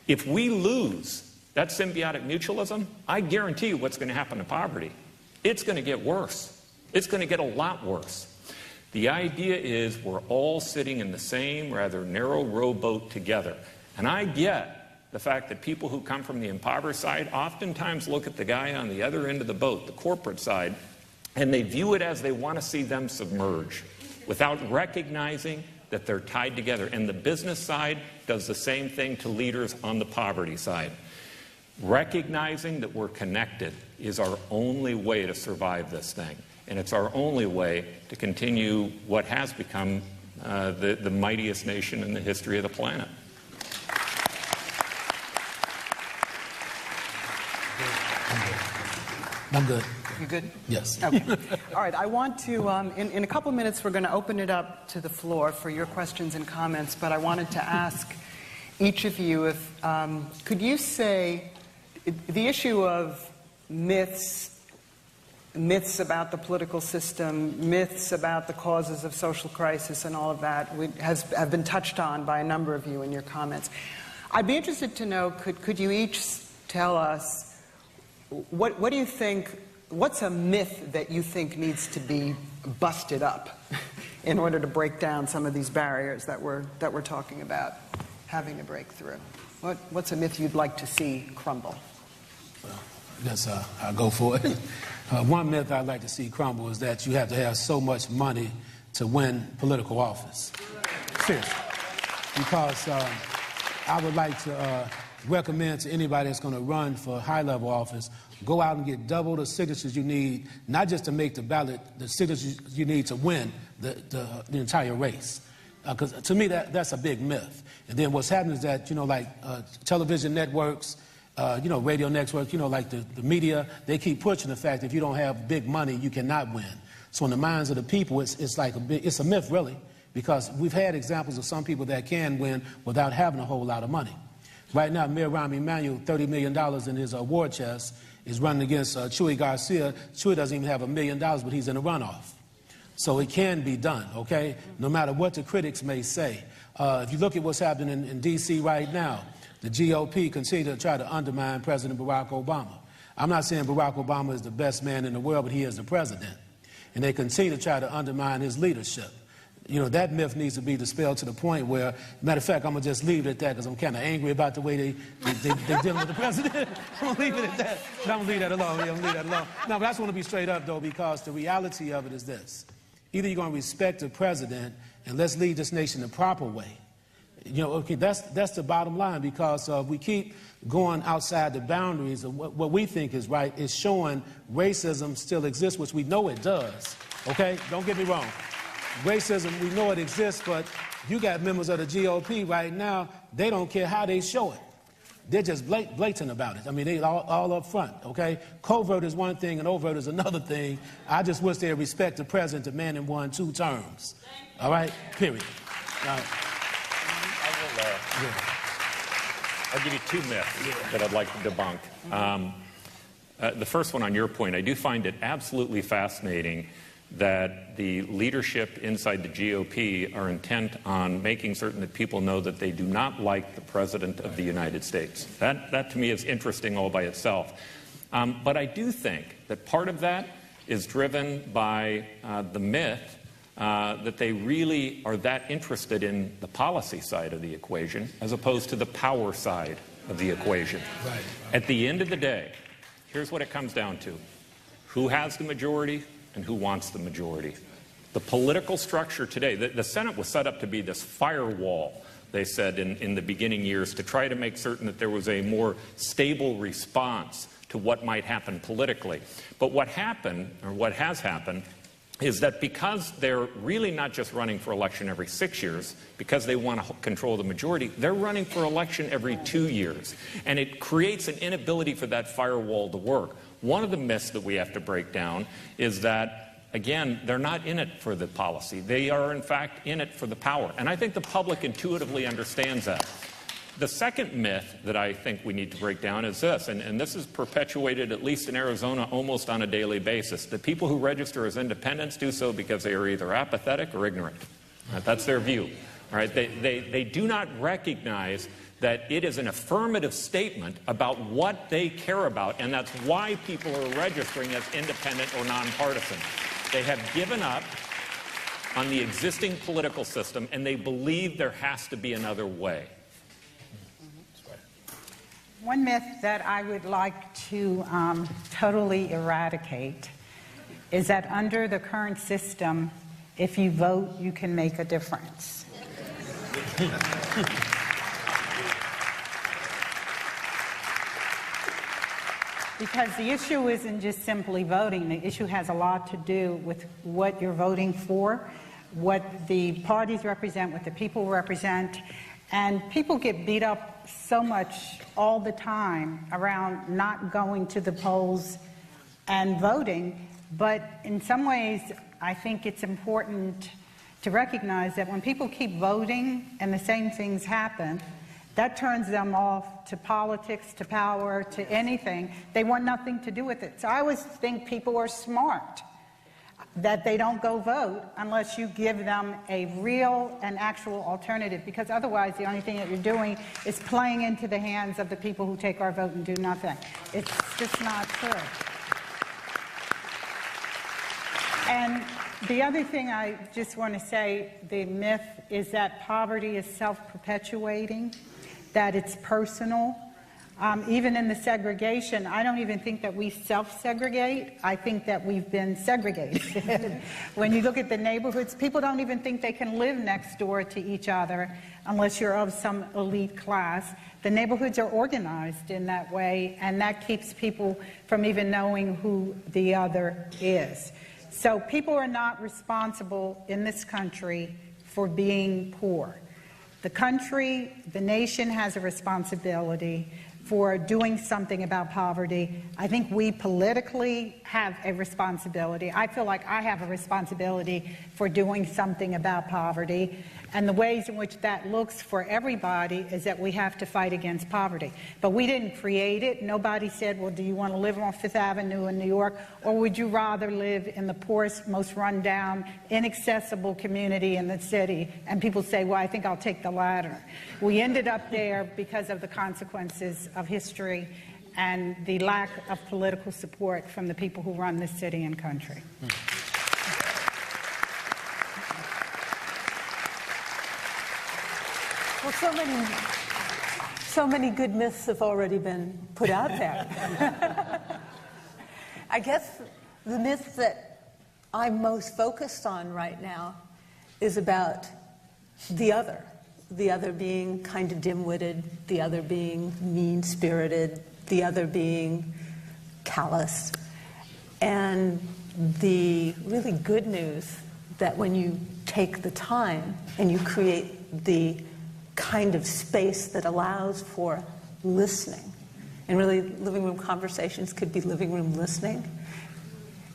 Speaker 4: If we lose that symbiotic mutualism, I guarantee you what's going to happen to poverty. It's going to get worse. It's going to get a lot worse. The idea is we're all sitting in the same rather narrow rowboat together. And I get the fact that people who come from the impoverished side oftentimes look at the guy on the other end of the boat, the corporate side, and they view it as they want to see them submerge without recognizing that they're tied together. And the business side does the same thing to leaders on the poverty side. Recognizing that we're connected is our only way to survive this thing. And it's our only way to continue what has become the mightiest nation in the history of the planet.
Speaker 5: I'm good.
Speaker 2: You good?
Speaker 5: Yes.
Speaker 2: Okay. All right. I want to, in a couple minutes, we're going to open it up to the floor for your questions and comments, but I wanted to ask each of you if, could you say, the issue of myths about the political system, myths about the causes of social crisis and all of that have been touched on by a number of you in your comments. I'd be interested to know, could you each tell us, what do you think, what's a myth that you think needs to be busted up in order to break down some of these barriers that we're talking about having to break through? What's a myth you'd like to see crumble?
Speaker 5: Well, I guess I'll go for it. One myth I'd like to see crumble is that you have to have so much money to win political office. Seriously. Because I would like to recommend to anybody that's going to run for high-level office, go out and get double the signatures you need, not just to make the ballot, the signatures you need to win the entire race. Because to me, that's a big myth. And then what's happening is that, like television networks, radio networks, like the media, they keep pushing the fact that if you don't have big money, you cannot win. So in the minds of the people, it's a myth, really, because we've had examples of some people that can win without having a whole lot of money. Right now, Mayor Rahm Emanuel, $30 million in his war chest, is running against Chuy Garcia. Chuy doesn't even have $1 million, but he's in a runoff. So it can be done, okay? No matter what the critics may say. If you look at what's happening in D.C. right now, the GOP continue to try to undermine President Barack Obama. I'm not saying Barack Obama is the best man in the world, but he is the president. And they continue to try to undermine his leadership. That myth needs to be dispelled to the point where, matter of fact, I'm going to just leave it at that because I'm kind of angry about the way they're dealing with the president. I'm going to leave it at that. No, I'm going to leave that alone. Yeah, I'm going to leave that alone. No, but I just want to be straight up, though, because the reality of it is this. Either you're going to respect the president and let's lead this nation the proper way. Okay, that's the bottom line, because we keep going outside the boundaries of what we think is right. It's showing racism still exists, which we know it does. Okay? Don't get me wrong. Racism, we know it exists, but you got members of the GOP right now, they don't care how they show it. They're just blatant about it. I mean, they all up front, okay? Covert is one thing and overt is another thing. I just wish they'd respect the president, the man in 2 terms. All right? Period.
Speaker 4: I'll give you 2 myths that I'd like to debunk. The first one on your point, I do find it absolutely fascinating that the leadership inside the GOP are intent on making certain that people know that they do not like the President of the United States. That to me is interesting all by itself. But I do think that part of that is driven by the myth that they really are that interested in the policy side of the equation as opposed to the power side of the equation.
Speaker 5: Right.
Speaker 4: At the end of the day, here's what it comes down to. Who has the majority and who wants the majority? The political structure today, the Senate was set up to be this firewall, they said in the beginning years, to try to make certain that there was a more stable response to what might happen politically. But what happened, or what has happened, is that because they're really not just running for election every 6 years, because they want to control the majority, they're running for election every 2 years. And it creates an inability for that firewall to work. One of the myths that we have to break down is that, again, they're not in it for the policy. They are, in fact, in it for the power. And I think the public intuitively understands that. The second myth that I think we need to break down is this, and this is perpetuated, at least in Arizona, almost on a daily basis. The people who register as independents do so because they are either apathetic or ignorant. That's their view. All right? They do not recognize that it is an affirmative statement about what they care about, and that's why people are registering as independent or nonpartisan. They have given up on the existing political system, and they believe there has to be another way.
Speaker 3: One myth that I would like to totally eradicate is that under the current system, if you vote, you can make a difference. Because the issue isn't just simply voting. The issue has a lot to do with what you're voting for, what the parties represent, what the people represent. And people get beat up so much all the time around not going to the polls and voting. But in some ways, I think it's important to recognize that when people keep voting and the same things happen, that turns them off to politics, to power, to anything. They want nothing to do with it. So I always think people are smart, that they don't go vote unless you give them a real and actual alternative, because otherwise the only thing that you're doing is playing into the hands of the people who take our vote and do nothing. It's just not true. And the other thing I just want to say, the myth is that poverty is self-perpetuating, that it's personal. Even in the segregation, I don't even think that we self-segregate. I think that we've been segregated. When you look at the neighborhoods, people don't even think they can live next door to each other unless you're of some elite class. The neighborhoods are organized in that way, and that keeps people from even knowing who the other is. So people are not responsible in this country for being poor. The country, the nation has a responsibility for doing something about poverty. I think we politically have a responsibility. I feel like I have a responsibility for doing something about poverty. And the ways in which that looks for everybody is that we have to fight against poverty. But we didn't create it. Nobody said, well, do you want to live on Fifth Avenue in New York, or would you rather live in the poorest, most rundown, inaccessible community in the city? And people say, well, I think I'll take the latter. We ended up there because of the consequences of history and the lack of political support from the people who run this city and country.
Speaker 6: Well, so many good myths have already been put out there. I guess the myth that I'm most focused on right now is about the other being kind of dim-witted, the other being mean-spirited, the other being callous. And the really good news that when you take the time and you create the kind of space that allows for listening, and really living room conversations could be living room listening.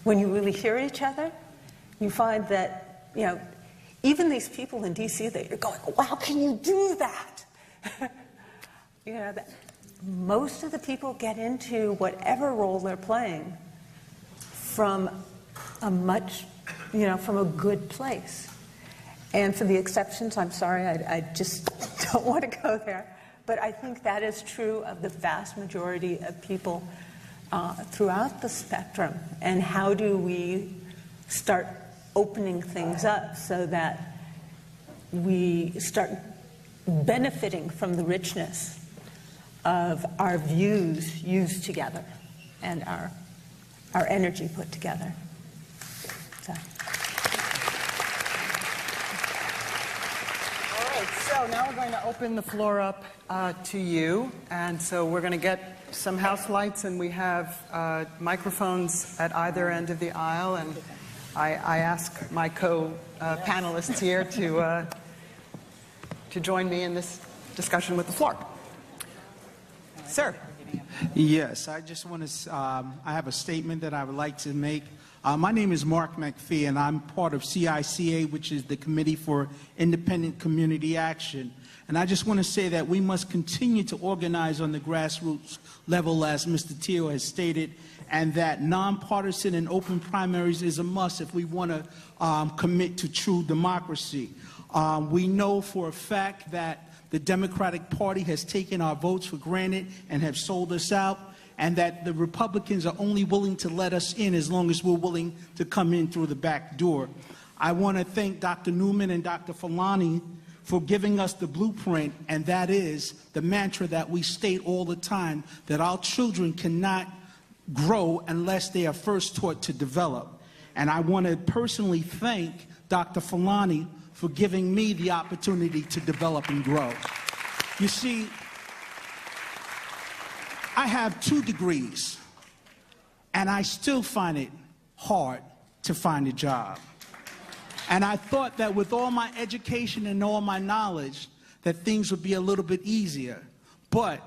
Speaker 6: When you really hear each other, you find that, even these people in DC that you're going, wow, can you do that? That most of the people get into whatever role they're playing from from a good place. And for the exceptions, I'm sorry, I just don't want to go there. But I think that is true of the vast majority of people throughout the spectrum. And how do we start opening things up so that we start benefiting from the richness of our views used together and our energy put together? So.
Speaker 2: So now we're going to open the floor up to you. And so we're going to get some house lights, and we have microphones at either end of the aisle. And I ask my co-panelists here to join me in this discussion with the floor. Sir.
Speaker 7: Yes, I just want to, I have a statement that I would like to make. My name is Mark McPhee, and I'm part of CICA, which is the Committee for Independent Community Action. And I just want to say that we must continue to organize on the grassroots level, as Mr. Teal has stated, and that nonpartisan and open primaries is a must if we want to commit to true democracy. We know for a fact that the Democratic Party has taken our votes for granted and have sold us out, and that the Republicans are only willing to let us in as long as we're willing to come in through the back door. I want to thank Dr. Newman and Dr. Falani for giving us the blueprint, and that is the mantra that we state all the time, that our children cannot grow unless they are first taught to develop. And I want to personally thank Dr. Falani for giving me the opportunity to develop and grow. You see, I have 2 degrees, and I still find it hard to find a job. And I thought that with all my education and all my knowledge, that things would be a little bit easier. But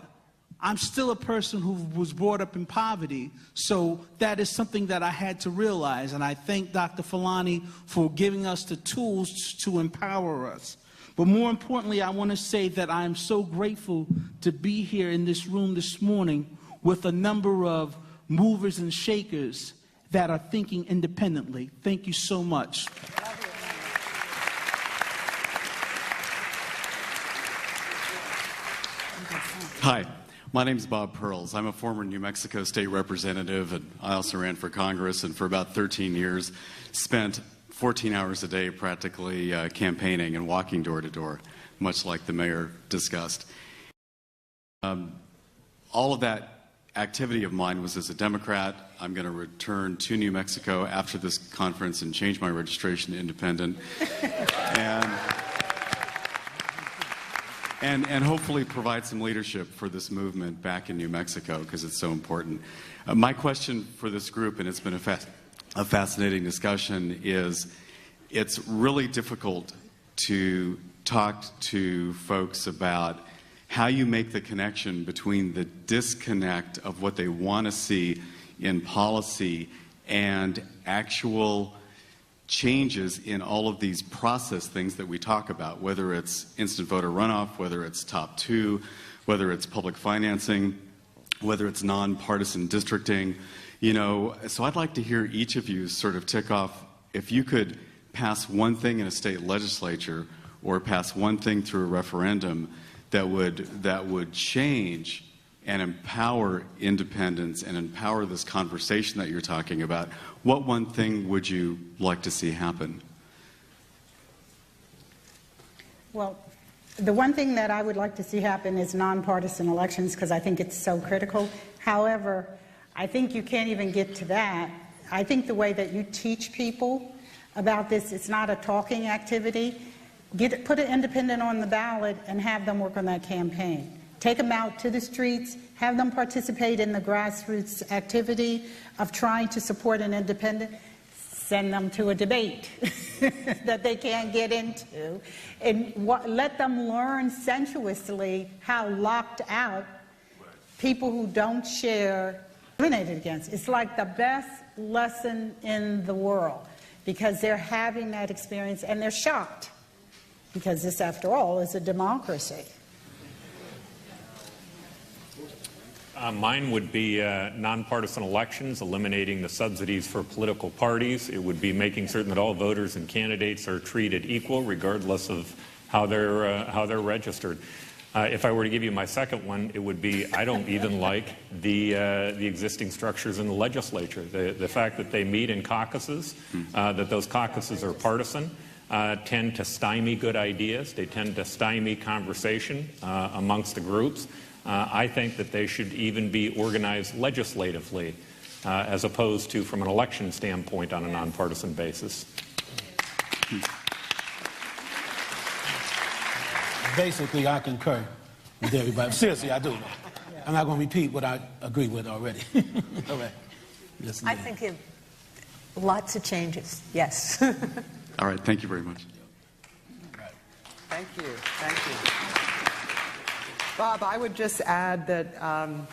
Speaker 7: I'm still a person who was brought up in poverty, so that is something that I had to realize. And I thank Dr. Falani for giving us the tools to empower us. But more importantly, I want to say that I am so grateful to be here in this room this morning with a number of movers and shakers that are thinking independently. Thank you so much.
Speaker 8: Hi, my name is Bob Pearls. I'm a former New Mexico state representative, and I also ran for Congress, and for about 13 years spent 14 hours a day practically campaigning and walking door to door, much like the mayor discussed. All of that activity of mine was as a Democrat. I'm going to return to New Mexico after this conference and change my registration to independent. And hopefully provide some leadership for this movement back in New Mexico, because it's so important. My question for this group, and it's been a fascinating discussion, is it's really difficult to talk to folks about how you make the connection between the disconnect of what they want to see in policy and actual changes in all of these process things that we talk about, whether it's instant voter runoff, whether it's top 2, whether it's public financing, whether it's nonpartisan districting. You know, so I'd like to hear each of you sort of tick off, if you could pass one thing in a state legislature or pass one thing through a referendum that would change and empower independence and empower this conversation that you're talking about, what one thing would you like to see happen?
Speaker 3: Well, the one thing that I would like to see happen is nonpartisan elections, because I think it's so critical. However, I think you can't even get to that. I think the way that you teach people about this, it's not a talking activity. Put an independent on the ballot and have them work on that campaign. Take them out to the streets, have them participate in the grassroots activity of trying to support an independent, send them to a debate that they can't get into, and let them learn sensuously how locked out people who don't share discriminated against. It's like the best lesson in the world, because they're having that experience and they're shocked, because this, after all, is a democracy.
Speaker 4: Mine would be nonpartisan elections, eliminating the subsidies for political parties. It would be making certain that all voters and candidates are treated equal, regardless of how they're registered. If I were to give you my second one, it would be, I don't even like the existing structures in the legislature. The fact that they meet in caucuses, that those caucuses are partisan, tend to stymie good ideas. They tend to stymie conversation amongst the groups. I think that they should even be organized legislatively, as opposed to from an election standpoint on a nonpartisan basis.
Speaker 5: Basically, I concur with everybody. Seriously, I do. I'm not going to repeat what I agree with already. All right. Yes,
Speaker 6: I think lots of changes, yes.
Speaker 8: All right, thank you very much.
Speaker 2: Thank you. Thank you. Bob, I would just add that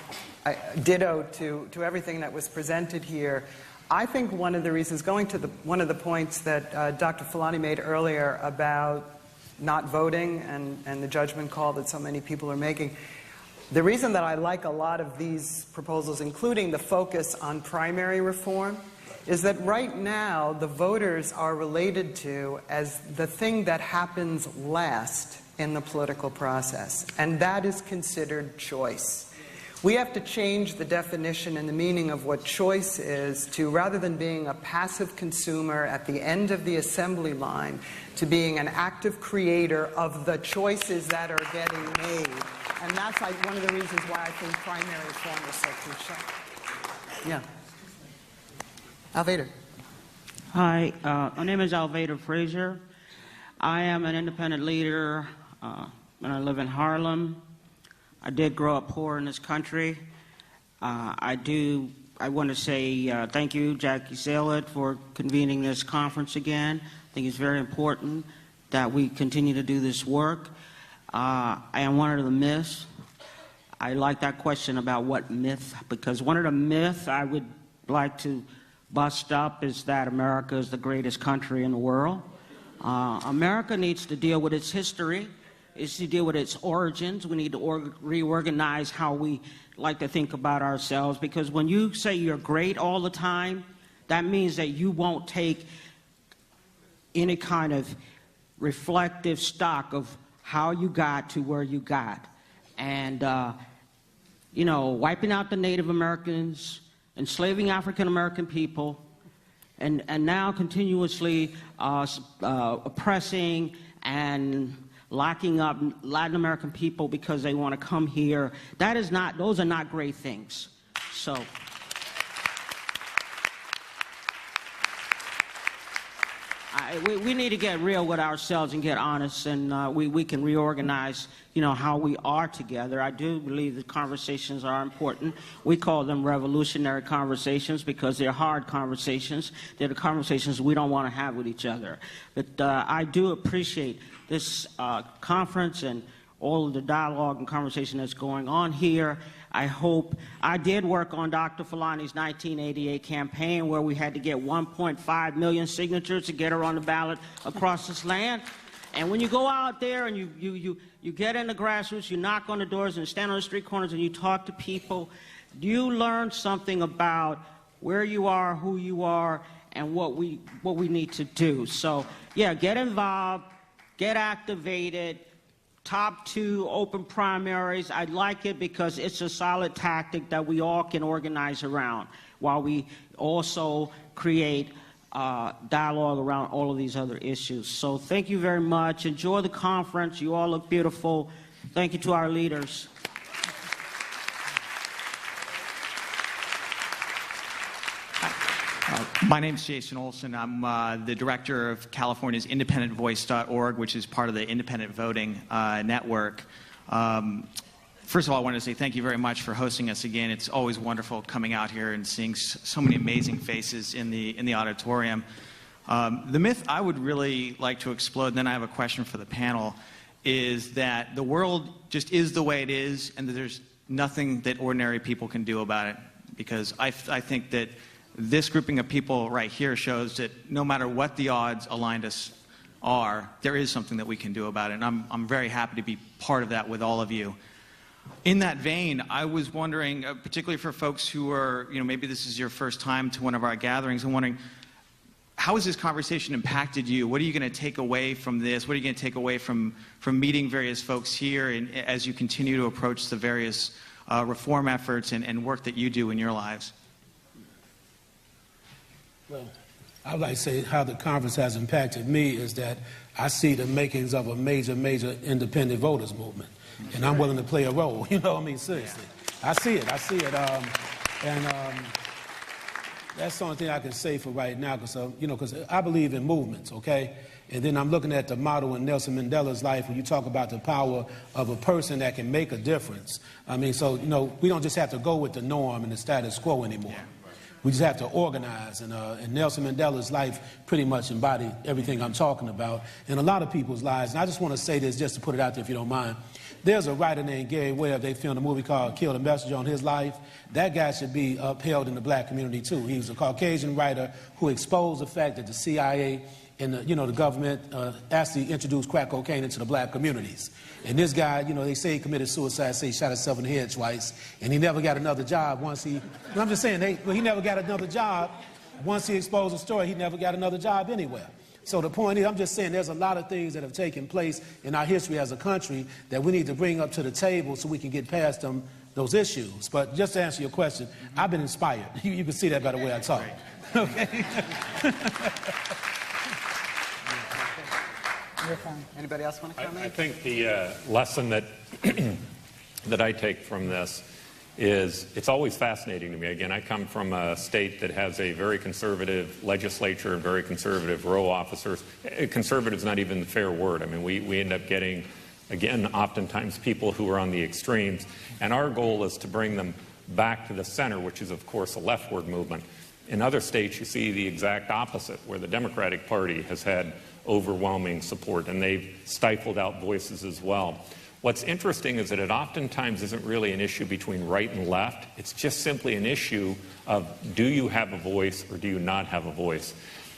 Speaker 2: ditto to everything that was presented here. I think one of the reasons, going to one of the points that Dr. Falani made earlier about not voting and the judgment call that so many people are making, the reason that I like a lot of these proposals, including the focus on primary reform, is that right now the voters are related to as the thing that happens last in the political process, and that is considered choice. We have to change the definition and the meaning of what choice is to, rather than being a passive consumer at the end of the assembly line, to being an active creator of the choices that are getting made. And that's one of the reasons why I think primary reform is so crucial. Yeah. Alvader.
Speaker 9: Hi, my name is Alvader Frazier. I am an independent leader and I live in Harlem. I did grow up poor in this country. I want to say thank you, Jackie Salett, for convening this conference again. I think it's very important that we continue to do this work. I am one of the myths. I like that question about what myth, because one of the myths I would like to bust up is that America is the greatest country in the world. America needs to deal with its history. It's to deal with its origins. We need to reorganize how we like to think about ourselves, because when you say you're great all the time, that means that you won't take any kind of reflective stock of how you got to where you got. And, you know, wiping out the Native Americans, enslaving African American people, and now continuously oppressing and locking up Latin American people because they want to come here. Those are not great things. So we need to get real with ourselves and get honest, and we can reorganize, you know, how we are together. I do believe that conversations are important. We call them revolutionary conversations because they're hard conversations. They're the conversations we don't want to have with each other. But I do appreciate this conference and all of the dialogue and conversation that's going on here. I did work on Dr. Fulani's 1988 campaign, where we had to get 1.5 million signatures to get her on the ballot across this land. And when you go out there and you get in the grassroots, you knock on the doors and stand on the street corners and you talk to people, you learn something about where you are, who you are, and what we need to do. So, yeah, get involved, get activated. Top 2 open primaries. I like it because it's a solid tactic that we all can organize around, while we also create dialogue around all of these other issues. So thank you very much. Enjoy the conference. You all look beautiful. Thank you to our leaders.
Speaker 10: My name is Jason Olson. I'm the director of California's independentvoice.org, which is part of the independent voting network. First of all, I want to say thank you very much for hosting us again. It's always wonderful coming out here and seeing so many amazing faces in the auditorium. The myth I would really like to explode, and then I have a question for the panel, is that the world just is the way it is, and that there's nothing that ordinary people can do about it. Because I think that this grouping of people right here shows that no matter what the odds aligned us are, there is something that we can do about it. And I'm very happy to be part of that with all of you. In that vein, I was wondering, particularly for folks who are, maybe this is your first time to one of our gatherings, I'm wondering, how has this conversation impacted you? What are you going to take away from this? What are you going to take away from meeting various folks here and as you continue to approach the various reform efforts and work that you do in your lives?
Speaker 5: Well, I'd like to say how the conference has impacted me is that I see the makings of a major independent voters movement. And I'm willing to play a role, seriously. I see it. That's the only thing I can say for right now, because I believe in movements, okay? And then I'm looking at the model in Nelson Mandela's life when you talk about the power of a person that can make a difference. We don't just have to go with the norm and the status quo anymore. Yeah. We just have to organize, and Nelson Mandela's life pretty much embodied everything I'm talking about in a lot of people's lives. And I just want to say this just to put it out there if you don't mind. There's a writer named Gary Webb. They filmed a movie called Kill the Messenger on his life. That guy should be upheld in the black community too. He was a Caucasian writer who exposed the fact that the CIA and the government actually introduced crack cocaine into the black communities. And this guy, they say he committed suicide, say he shot himself in the head twice, and he never got another job once he... I'm just saying, he never got another job. Once he exposed the story, he never got another job anywhere. So the point is, I'm just saying there's a lot of things that have taken place in our history as a country that we need to bring up to the table so we can get past them those issues. But just to answer your question, I've been inspired. You can see that by the way I talk. Okay.
Speaker 2: Anybody else want to comment?
Speaker 4: I think the lesson that that I take from this is it's always fascinating to me. Again, I come from a state that has a very conservative legislature and very conservative row officers. Conservative is not even the fair word. I mean, we end up getting, again, oftentimes people who are on the extremes. And our goal is to bring them back to the center, which is, of course, a leftward movement. In other states, you see the exact opposite, where the Democratic Party has had overwhelming support, and they've stifled out voices as well. What's interesting is that it oftentimes isn't really an issue between right and left. It's just simply an issue of, do you have a voice or do you not have a voice?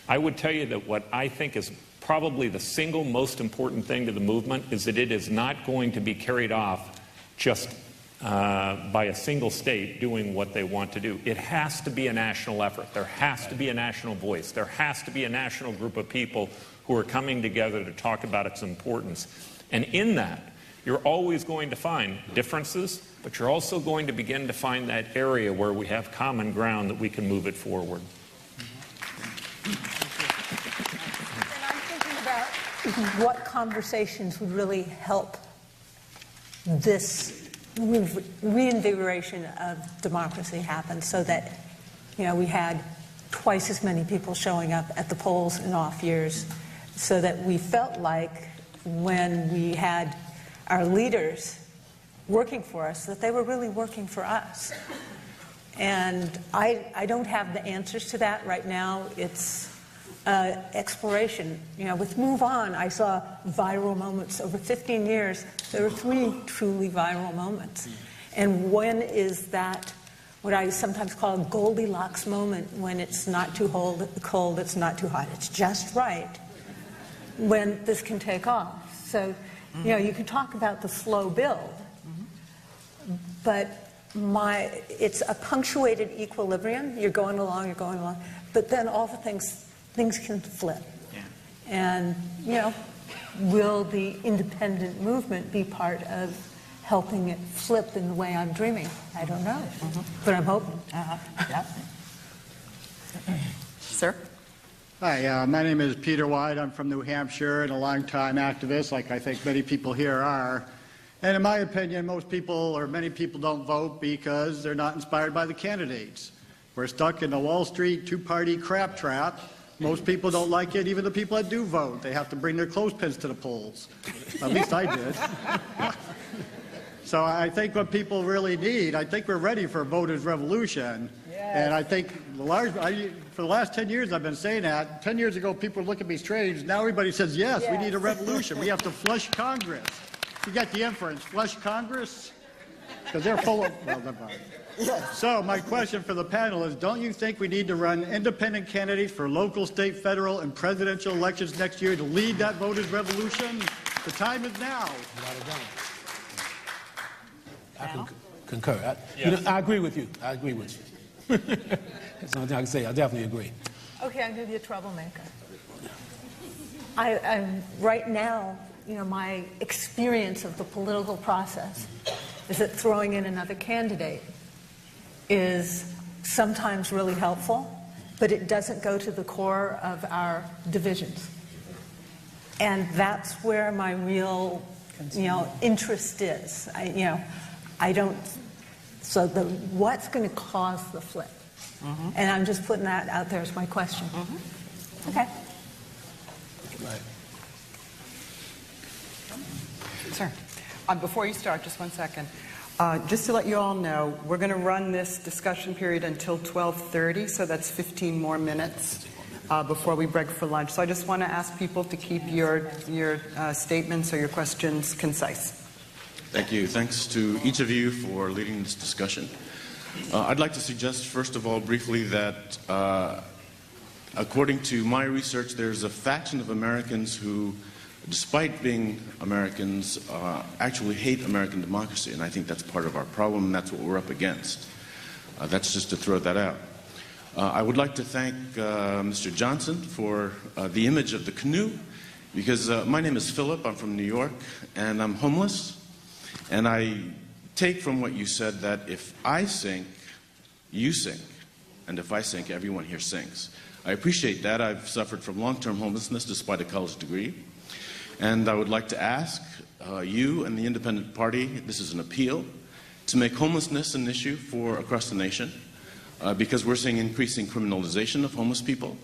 Speaker 4: I would tell you that what I think is probably the single most important thing to the movement is that it is not going to be carried off just by a single state doing what they want to do. It has to be a national effort. There has to be a national voice. There has to be a national group of people who are coming together to talk about its importance. And in that, you're always going to find differences, but you're also going to begin to find that area where we have common ground that we can move it forward.
Speaker 6: And I'm thinking about what conversations would really help this reinvigoration of democracy happen, so that, you know, we had twice as many people showing up at the polls in off years, so that we felt like when we had our leaders working for us, that they were really working for us. And I don't have the answers to that right now. It's exploration. You know, with Move On, I saw viral moments. Over 15 years, there were 3 truly viral moments. And when is that, what I sometimes call a Goldilocks moment, when it's not too cold, it's not too hot, it's just right, when this can take off. So, you know, you can talk about the slow build, but it's a punctuated equilibrium. You're going along, but then all the things can flip.
Speaker 10: Yeah.
Speaker 6: And, you know, will the independent movement be part of helping it flip in the way I'm dreaming? I don't know, but I'm hoping.
Speaker 2: Sir?
Speaker 11: Hi, my name is Peter White. I'm from New Hampshire and a longtime activist, like I think many people here are. And in my opinion, most people or many people don't vote because they're not inspired by the candidates. We're stuck in a Wall Street two-party crap trap. Most people don't like it, even the people that do vote. They have to bring their clothespins to the polls. At least I did. So I think what people really need, I think we're ready for a voters' revolution. Yes. And I think for the last 10 years I've been saying that. 10 years ago people would look at me strange. Now everybody says, yes, we need a revolution. We have to flush Congress. You got the inference, flush Congress? Because they're full of, well, never mind. Yes. So my question for the panel is, don't you think we need to run independent candidates for local, state, federal, and presidential elections next year to lead that voters' revolution? The time is now.
Speaker 5: I concur. You know, I agree with you. I agree with you. That's the only thing I can say. I definitely agree.
Speaker 6: Okay, I'm going to be a troublemaker. I'm right now, you know, my experience of the political process is that throwing in another candidate is sometimes really helpful, but it doesn't go to the core of our divisions. And that's where my real, you know, interest is. What's going to cause the flip? And I'm just putting that out there as my question. Okay.
Speaker 5: Right.
Speaker 2: Sir, before you start, just one second. Just to let you all know, we're going to run this discussion period until 12:30, so that's 15 more minutes before we break for lunch. So I just want to ask people to keep your statements or your questions concise.
Speaker 12: Thank you. Thanks to each of you for leading this discussion. I'd like to suggest, first of all, briefly that according to my research, there's a faction of Americans who, despite being Americans, actually hate American democracy, and I think that's part of our problem, and that's what we're up against. That's just to throw that out. I would like to thank Mr. Johnson for the image of the canoe, because my name is Philip, I'm from New York, and I'm homeless, and I take from what you said that if I sink, you sink, and if I sink, everyone here sinks. I appreciate that. I've suffered from long-term homelessness despite a college degree. And I would like to ask you and the Independent Party, this is an appeal, to make homelessness an issue for across the nation, because we're seeing increasing criminalization of homeless people.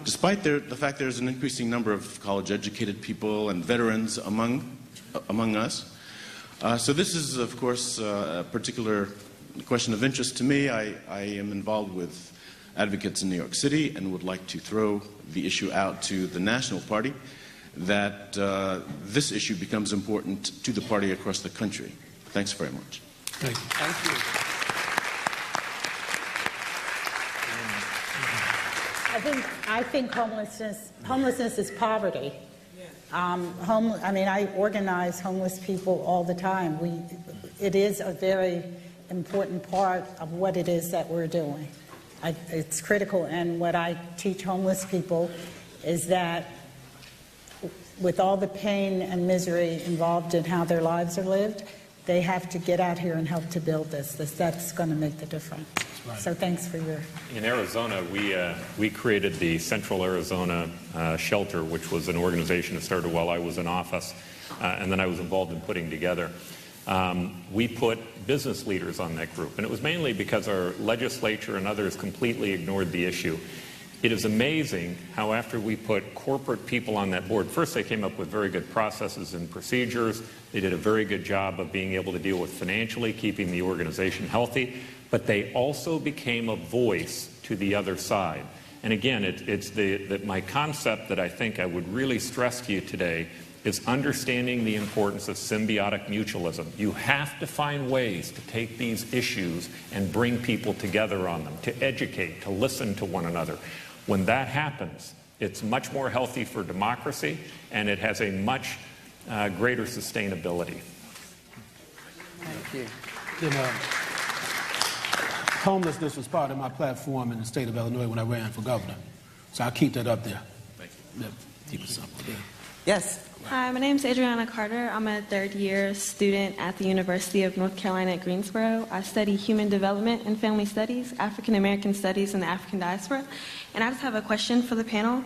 Speaker 12: Despite the fact there's an increasing number of college-educated people and veterans among us. So this is, of course, a particular question of interest to me. I am involved with advocates in New York City and would like to throw the issue out to the National Party that this issue becomes important to the party across the country. Thanks very much.
Speaker 5: Thank you.
Speaker 2: Thank you.
Speaker 3: I think homelessness is poverty. I organize homeless people all the time. It is a very important part of what it is that we're doing. It's critical, and what I teach homeless people is that with all the pain and misery involved in how their lives are lived, they have to get out here and help to build this. That's going to make the difference. Right. So thanks for your...
Speaker 4: In Arizona, we created the Central Arizona Shelter, which was an organization that started while I was in office, and then I was involved in putting together. We put business leaders on that group, and it was mainly because our legislature and others completely ignored the issue. It is amazing how after we put corporate people on that board, first they came up with very good processes and procedures. They did a very good job of being able to deal with financially, keeping the organization healthy, but they also became a voice to the other side. And again, it's my concept that I think I would really stress to you today is understanding the importance of symbiotic mutualism. You have to find ways to take these issues and bring people together on them, to educate, to listen to one another. When that happens, it's much more healthy for democracy, and it has a much greater sustainability.
Speaker 2: Thank you.
Speaker 5: Homelessness was part of my platform in the state of Illinois when I ran for governor. So I'll keep that up there.
Speaker 12: Thank you.
Speaker 5: Keep it simple.
Speaker 2: Yes.
Speaker 13: Hi, my name is Adriana Carter. I'm a third-year student at the University of North Carolina at Greensboro. I study human development and family studies, African American studies, and the African diaspora. And I just have a question for the panel.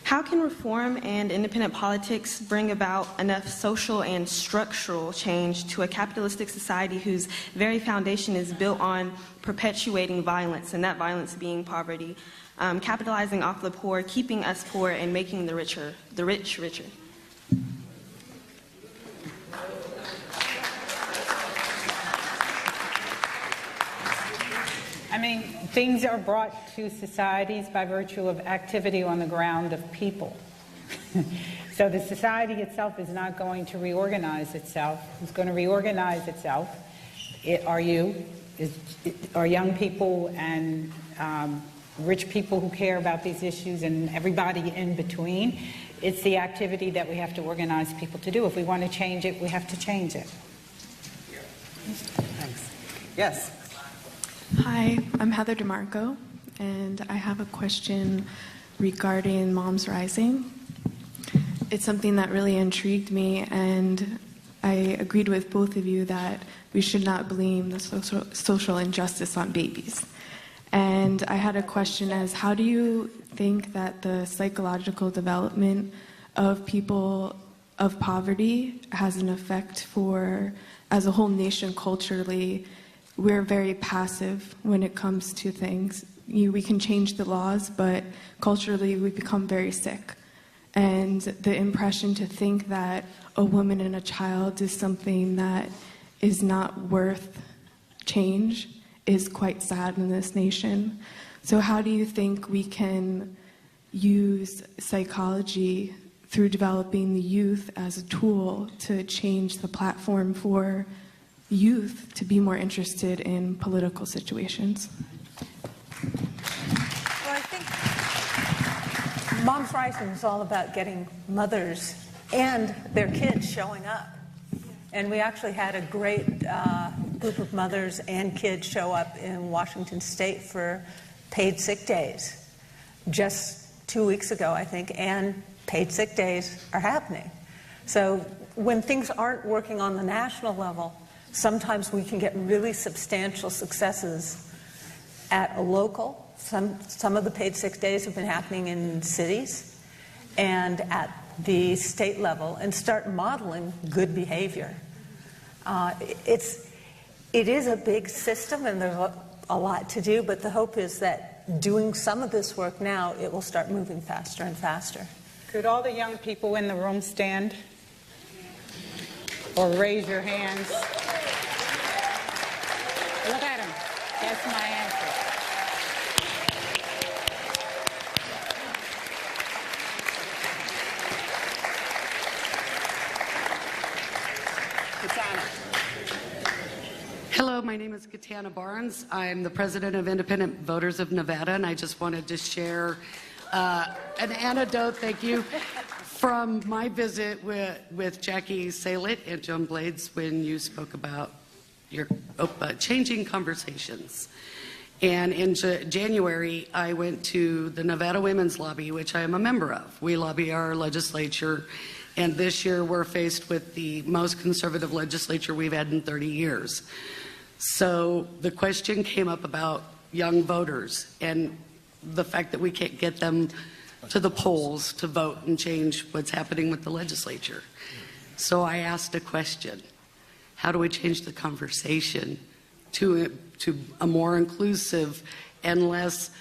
Speaker 13: How can reform and independent politics bring about enough social and structural change to a capitalistic society whose very foundation is built on perpetuating violence, and that violence being poverty, capitalizing off the poor, keeping us poor, and making the rich richer?
Speaker 3: Things are brought to societies by virtue of activity on the ground of people. So the society itself is not going to reorganize itself. Who's going to reorganize itself are young people and rich people who care about these issues, and everybody in between. It's the activity that we have to organize people to do. If we want to change it, we have to change it.
Speaker 2: Thanks. Yes.
Speaker 14: Hi, I'm Heather DeMarco, and I have a question regarding Moms Rising. It's something that really intrigued me, and I agreed with both of you that we should not blame the social injustice on babies. And I had a question as, how do you think that the psychological development of people of poverty has an effect for, as a whole nation culturally? We're very passive when it comes to things. We can change the laws, but culturally we become very sick. And the impression to think that a woman and a child is something that is not worth change is quite sad in this nation. So how do you think we can use psychology through developing the youth as a tool to change the platform for youth to be more interested in political situations?
Speaker 6: Well, I think Moms Rising is all about getting mothers and their kids showing up. And we actually had a great group of mothers and kids show up in Washington State for paid sick days just 2 weeks ago, I think, and paid sick days are happening. So when things aren't working on the national level, Sometimes we can get really substantial successes at a local. Some of the paid sick days have been happening in cities and at the state level, and start modeling good behavior. It is a big system and there's a lot to do, but the hope is that doing some of this work now, it will start moving faster and faster.
Speaker 3: Could all the young people in the room stand or raise your hands? Look at them. That's my answer.
Speaker 15: Hello, my name is Katana Barnes. I'm the president of Independent Voters of Nevada, and I just wanted to share an anecdote, thank you, from my visit with Jackie Salit and Joan Blades when you spoke about your changing conversations. And in January, I went to the Nevada Women's Lobby, which I am a member of. We lobby our legislature, and this year we're faced with the most conservative legislature we've had in 30 years. So the question came up about young voters and the fact that we can't get them to the polls to vote and change what's happening with the legislature. So I asked a question: how do we change the conversation to a more inclusive and less,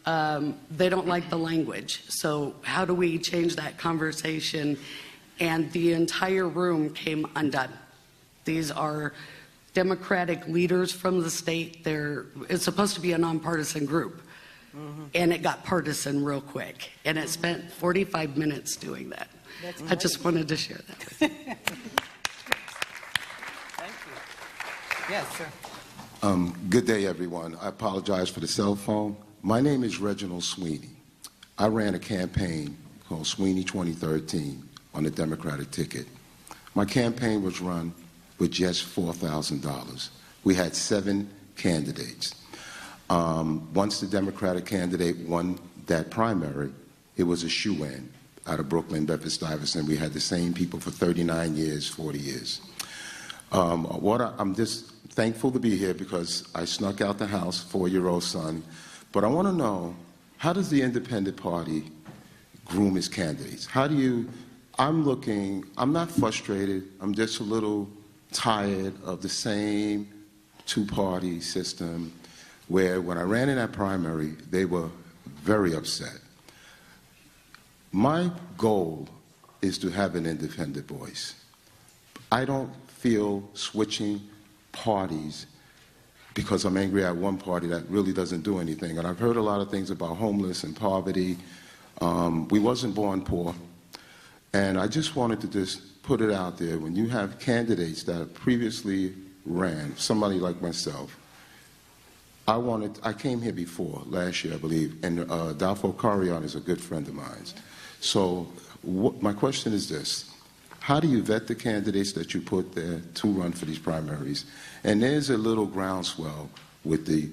Speaker 15: they don't like the language. So how do we change that conversation? And the entire room came undone. These are Democratic leaders from the state. It's supposed to be a nonpartisan group. And it got partisan real quick. And it spent 45 minutes doing that. I just wanted to share that with you.
Speaker 2: Thank you. Yes, sir.
Speaker 16: Good day, everyone. I apologize for the cell phone. My name is Reginald Sweeney. I ran a campaign called Sweeney 2013 on the Democratic ticket. My campaign was run with just $4,000. We had 7 candidates. Once the Democratic candidate won that primary, it was a shoo-in out of Brooklyn, Bedford-Stuyvesant. We had the same people for 39 years, 40 years. I'm just thankful to be here because I snuck out the house, 4-year-old son. But I want to know, how does the Independent Party groom its candidates? I'm not frustrated. I'm just a little tired of the same two-party system where when I ran in that primary, they were very upset. My goal is to have an independent voice. I don't feel switching parties because I'm angry at one party that really doesn't do anything. And I've heard a lot of things about homeless and poverty. We wasn't born poor. And I just wanted to just put it out there. When you have candidates that previously ran, somebody like myself, I came here before, last year, I believe, and Dalfo Carrion is a good friend of mine. So my question is this: how do you vet the candidates that you put there to run for these primaries? And there's a little groundswell with the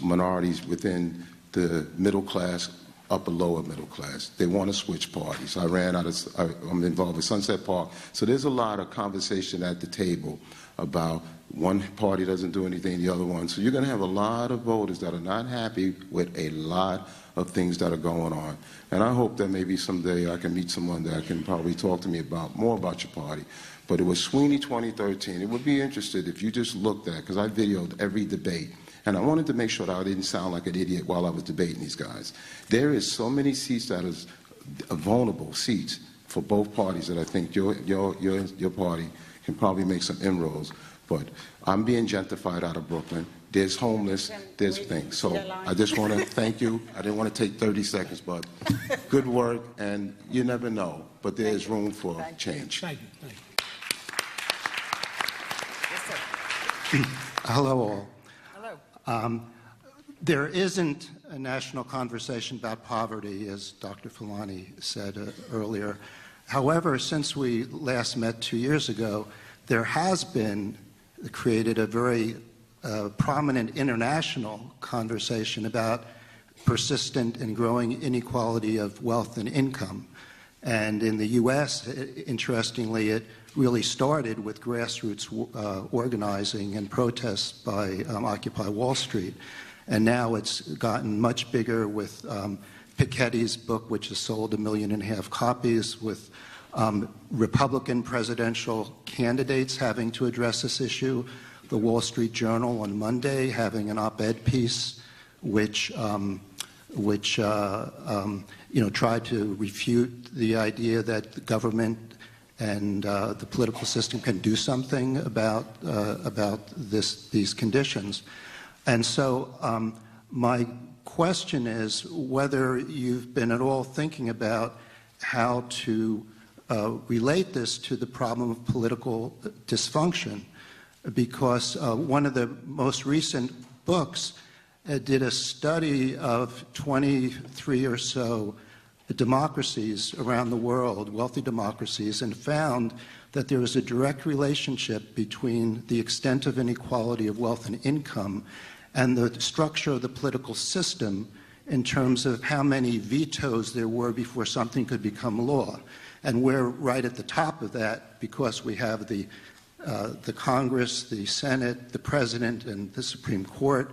Speaker 16: minorities within the middle class, upper lower middle class. They want to switch parties. I'm involved with Sunset Park. So there's a lot of conversation at the table about one party doesn't do anything, the other one. So you're going to have a lot of voters that are not happy with a lot of things that are going on. And I hope that maybe someday I can meet someone that can probably talk to me more about your party. But it was Sweeney 2013. It would be interesting if you just looked at, because I videoed every debate, and I wanted to make sure that I didn't sound like an idiot while I was debating these guys. There is so many seats that is vulnerable seats for both parties that I think your party can probably make some inroads. But I'm being gentrified out of Brooklyn. There's homeless, there's things. So I just want to thank you. I didn't want to take 30 seconds, but good work, and you never know. But there's room for change.
Speaker 5: Thank you. Thank you.
Speaker 2: Yes, sir.
Speaker 17: Hello, all.
Speaker 2: Hello.
Speaker 17: There isn't a national conversation about poverty, as Dr. Filani said earlier. However, since we last met 2 years ago, there has been created a very prominent international conversation about persistent and growing inequality of wealth and income. And in the U.S., interestingly, it really started with grassroots organizing and protests by Occupy Wall Street. And now it's gotten much bigger with Piketty's book, which has sold 1.5 million copies, with Republican presidential candidates having to address this issue. The Wall Street Journal on Monday having an op-ed piece which tried to refute the idea that the government and the political system can do something about these conditions. And so my question is whether you've been at all thinking about how to relate this to the problem of political dysfunction, because one of the most recent books did a study of 23 or so democracies around the world, wealthy democracies, and found that there is a direct relationship between the extent of inequality of wealth and income and the structure of the political system in terms of how many vetoes there were before something could become law. And we're right at the top of that because we have the Congress, the Senate, the President, and the Supreme Court.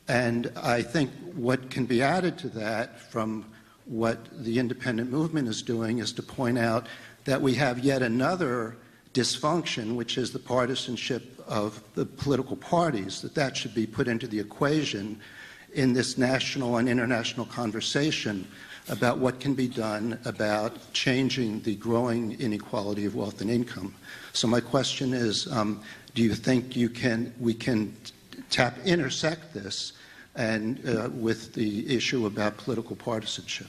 Speaker 17: And I think what can be added to that from what the independent movement is doing is to point out that we have yet another dysfunction, which is the partisanship of the political parties, that should be put into the equation in this national and international conversation about what can be done about changing the growing inequality of wealth and income. So my question is, do you think we can intersect this and with the issue about political partisanship?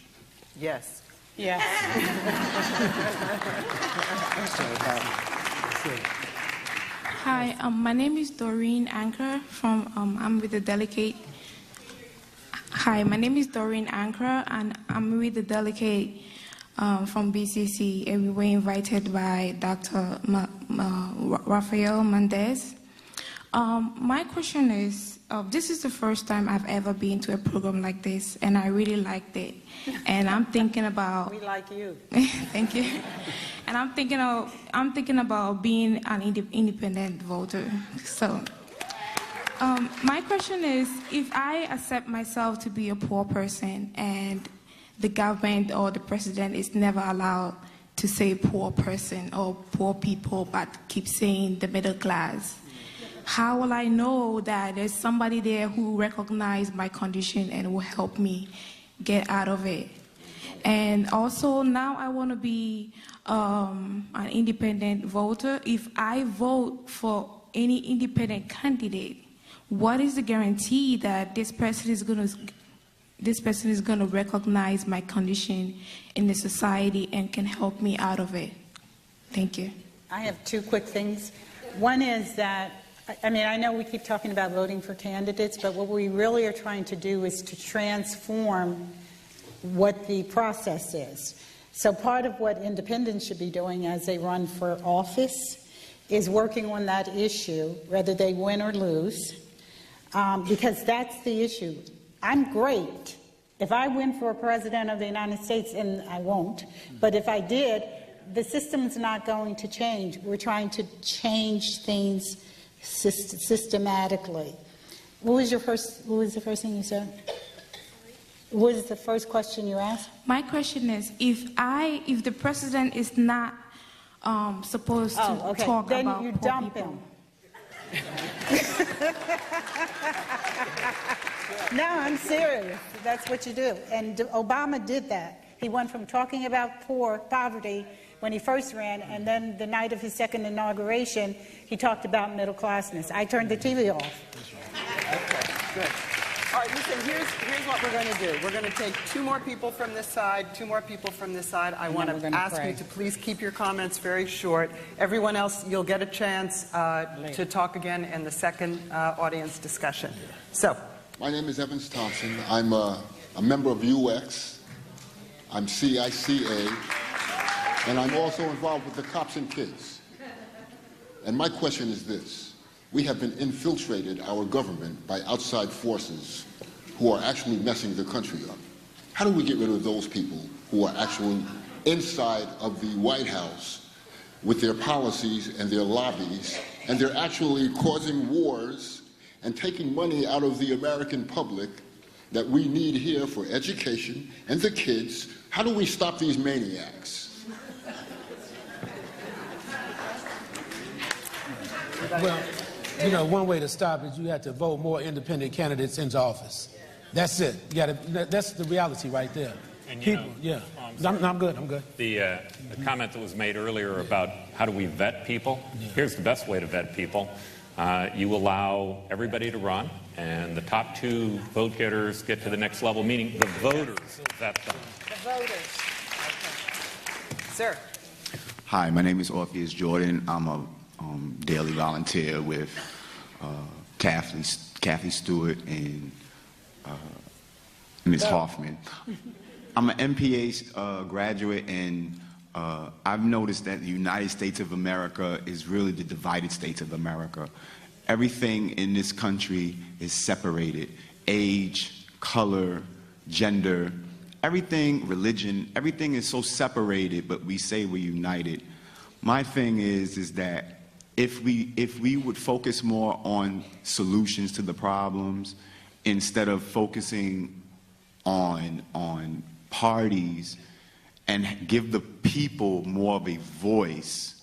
Speaker 2: Yes.
Speaker 3: Yes.
Speaker 18: Hi, my name is Doreen Anker from, I'm with the delegate. Hi, my name is Doreen Anker, and I'm with the delegate from BCC, and we were invited by Dr. Rafael Mendez. My question is, this is the first time I've ever been to a program like this, and I really liked it. And I'm thinking about...
Speaker 3: We like you.
Speaker 18: Thank you. And I'm thinking about being an independent voter. So, my question is, if I accept myself to be a poor person and the government or the president is never allowed to say poor person or poor people, but keep saying the middle class, how will I know that there's somebody there who recognizes my condition and will help me get out of it? And also, now I want to be an independent voter. If I vote for any independent candidate, what is the guarantee that this person is going to recognize my condition in the society and can help me out of it? Thank you.
Speaker 3: I have two quick things. One is that, I mean, I know we keep talking about voting for candidates, but what we really are trying to do is to transform what the process is. So part of what independents should be doing as they run for office is working on that issue, whether they win or lose, because that's the issue. I'm great. If I win for president of the United States, and I won't, but if I did, the system's not going to change. We're trying to change things systematically. What was the first thing you said? What is the first question you asked?
Speaker 18: My question is, if the president is not supposed to talk
Speaker 3: then
Speaker 18: about
Speaker 3: you
Speaker 18: poor
Speaker 3: dump
Speaker 18: people.
Speaker 3: him. No, I'm serious. That's what you do. And Obama did that. He went from talking about poverty when he first ran, and then the night of his second inauguration, he talked about middle classness. I turned the TV off.
Speaker 2: Okay, good. All right, listen, here's what we're going to do. We're going to take two more people from this side, two more people from this side. I want to ask you to please keep your comments very short. Everyone else, you'll get a chance to talk again in the second audience discussion. So.
Speaker 16: My name is Evans Thompson. I'm a member of UX. I'm CICA. And I'm also involved with the Cops and Kids. And my question is this. We have been infiltrated, our government, by outside forces who are actually messing the country up. How do we get rid of those people who are actually
Speaker 19: inside of the White House with their policies and their lobbies, and they're actually causing wars and taking money out of the American public that we need here for education and the kids. How do we stop these maniacs?
Speaker 5: Well, you know, one way to stop it is you have to vote more independent candidates into office. That's it. You gotta, that's the reality right there.
Speaker 4: And
Speaker 5: people, yeah. I'm good.
Speaker 4: The comment that was made earlier about how do we vet people, here's the best way to vet people. You allow everybody to run, and the top 2 vote getters get to the next level, meaning the voters vet them.
Speaker 2: The voters. Okay. Sir.
Speaker 20: Hi, my name is Orpheus Jordan. I'm a daily volunteer with Kathy Stewart and Ms. Hoffman. I'm an MPA graduate, and I've noticed that the United States of America is really the divided states of America. Everything in this country is separated. Age, color, gender, everything, religion, everything is so separated, but we say we're united. My thing is that if we would focus more on solutions to the problems instead of focusing on parties and give the people more of a voice,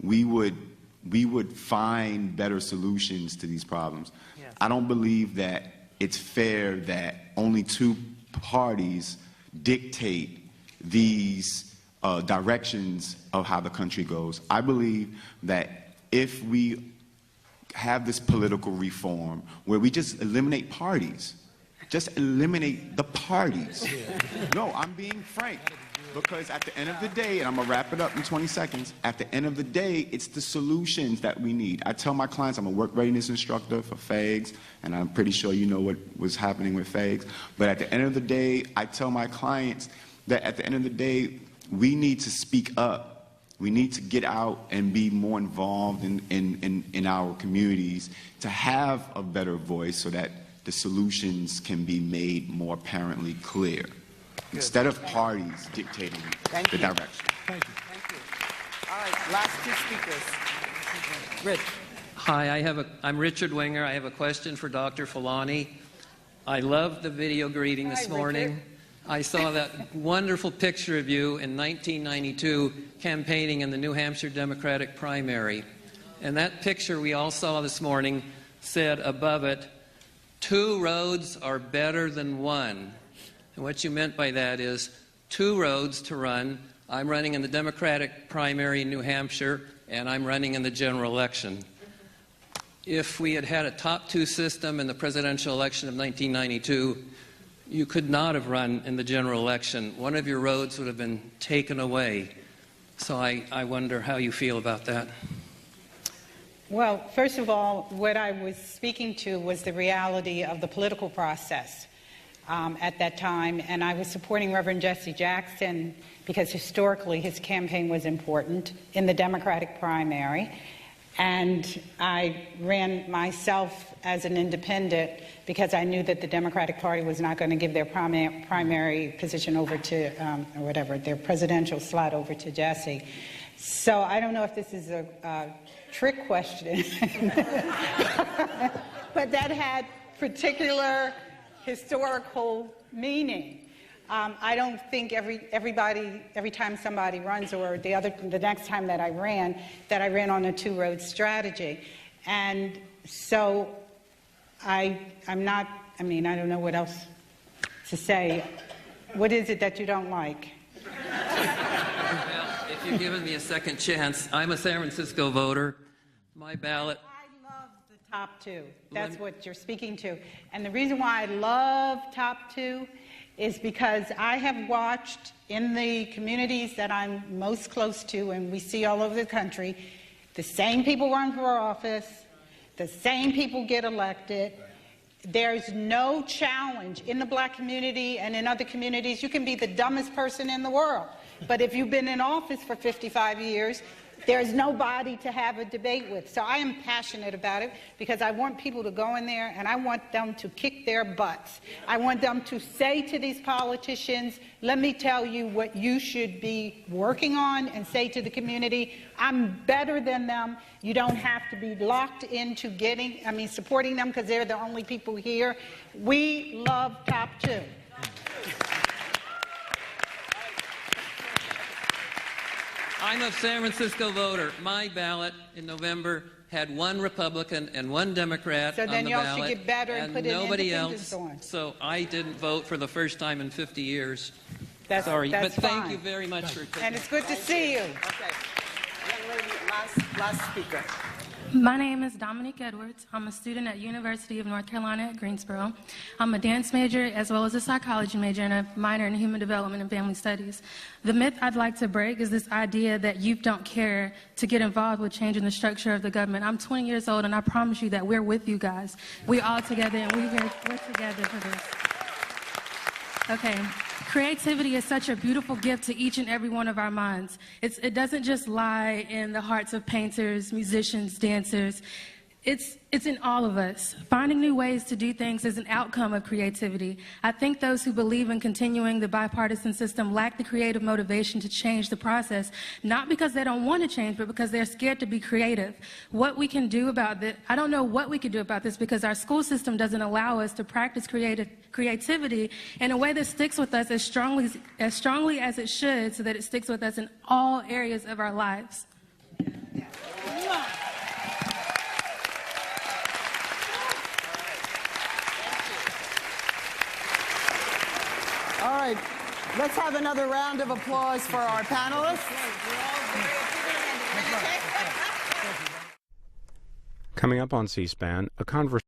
Speaker 20: we would find better solutions to these problems. Yes. I don't believe that it's fair that only 2 parties dictate these directions of how the country goes. I believe that if we have this political reform where we just eliminate parties, just eliminate the parties. No, I'm being frank. Because at the end of the day, and I'm going to wrap it up in 20 seconds, at the end of the day, it's the solutions that we need. I tell my clients, I'm a work readiness instructor for FAGS, and I'm pretty sure you know what was happening with FAGS. But at the end of the day, I tell my clients that at the end of the day, we need to speak up. We need to get out and be more involved in our communities to have a better voice so that the solutions can be made more apparently clear. Good. Instead of parties dictating the direction.
Speaker 2: Thank you. Thank you. All right, last 2 speakers. Rich.
Speaker 21: Hi, I'm Richard Winger. I have a question for Dr. Fulani. I loved the video greeting this morning. Richard. I saw that wonderful picture of you in 1992 campaigning in the New Hampshire Democratic primary. And that picture we all saw this morning said above it, 2 roads are better than 1. And what you meant by that is 2 roads to run. I'm running in the Democratic primary in New Hampshire, and I'm running in the general election. If we had had a top 2 system in the presidential election of 1992, you could not have run in the general election. One of your roads would have been taken away. So I wonder how you feel about that.
Speaker 3: Well, first of all, what I was speaking to was the reality of the political process at that time, and I was supporting Reverend Jesse Jackson because historically his campaign was important in the Democratic primary, and I ran myself as an independent because I knew that the Democratic Party was not going to give their primary position over to, or whatever, their presidential slot over to Jesse. So I don't know if this is a trick question, but that had particular historical meaning. I don't think every time somebody runs, or the next time that I ran on a 2-road strategy. And so I don't know what else to say. What is it that you don't like?
Speaker 21: Well, if you've given me a second chance, I'm a San Francisco voter. My ballot.
Speaker 3: Top 2. That's what you're speaking to. And the reason why I love top 2 is because I have watched in the communities that I'm most close to, and we see all over the country, the same people run for office, the same people get elected. There's no challenge in the black community and in other communities. You can be the dumbest person in the world, but if you've been in office for 55 years, There's nobody to have a debate with. So I am passionate about it because I want people to go in there and I want them to kick their butts. I want them to say to these politicians, let me tell you what you should be working on, and say to the community, I'm better than them. You don't have to be locked into supporting them because they're the only people here. We love Top 2.
Speaker 21: I'm a San Francisco voter. My ballot in November had one Republican and one Democrat
Speaker 3: So
Speaker 21: on
Speaker 3: then
Speaker 21: the
Speaker 3: y'all
Speaker 21: ballot,
Speaker 3: should get better and put an
Speaker 21: nobody
Speaker 3: independent
Speaker 21: else.
Speaker 3: on.
Speaker 21: So I didn't vote for the first time in 50 years.
Speaker 3: Sorry,
Speaker 21: but thank
Speaker 3: fine.
Speaker 21: you very much for taking
Speaker 3: And it's good to see you.
Speaker 2: Okay. Young lady, last speaker.
Speaker 1: My name is Dominique Edwards. I'm a student at University of North Carolina at Greensboro. I'm a dance major as well as a psychology major and a minor in human development and family studies. The myth I'd like to break is this idea that youth don't care to get involved with changing the structure of the government. I'm 20 years old and I promise you that we're with you guys. We're all together and we're together for this. Okay. Creativity is such a beautiful gift to each and every one of our minds. It doesn't just lie in the hearts of painters, musicians, dancers. It's in all of us. Finding new ways to do things is an outcome of creativity. I think those who believe in continuing the bipartisan system lack the creative motivation to change the process, not because they don't want to change, but because they're scared to be creative. What we can do about this, I don't know what we can do about this because our school system doesn't allow us to practice creativity in a way that sticks with us as strongly as it should, so that it sticks with us in all areas of our lives.
Speaker 2: All right, let's have another round of applause for our panelists.
Speaker 22: Coming up on C-SPAN, a conversation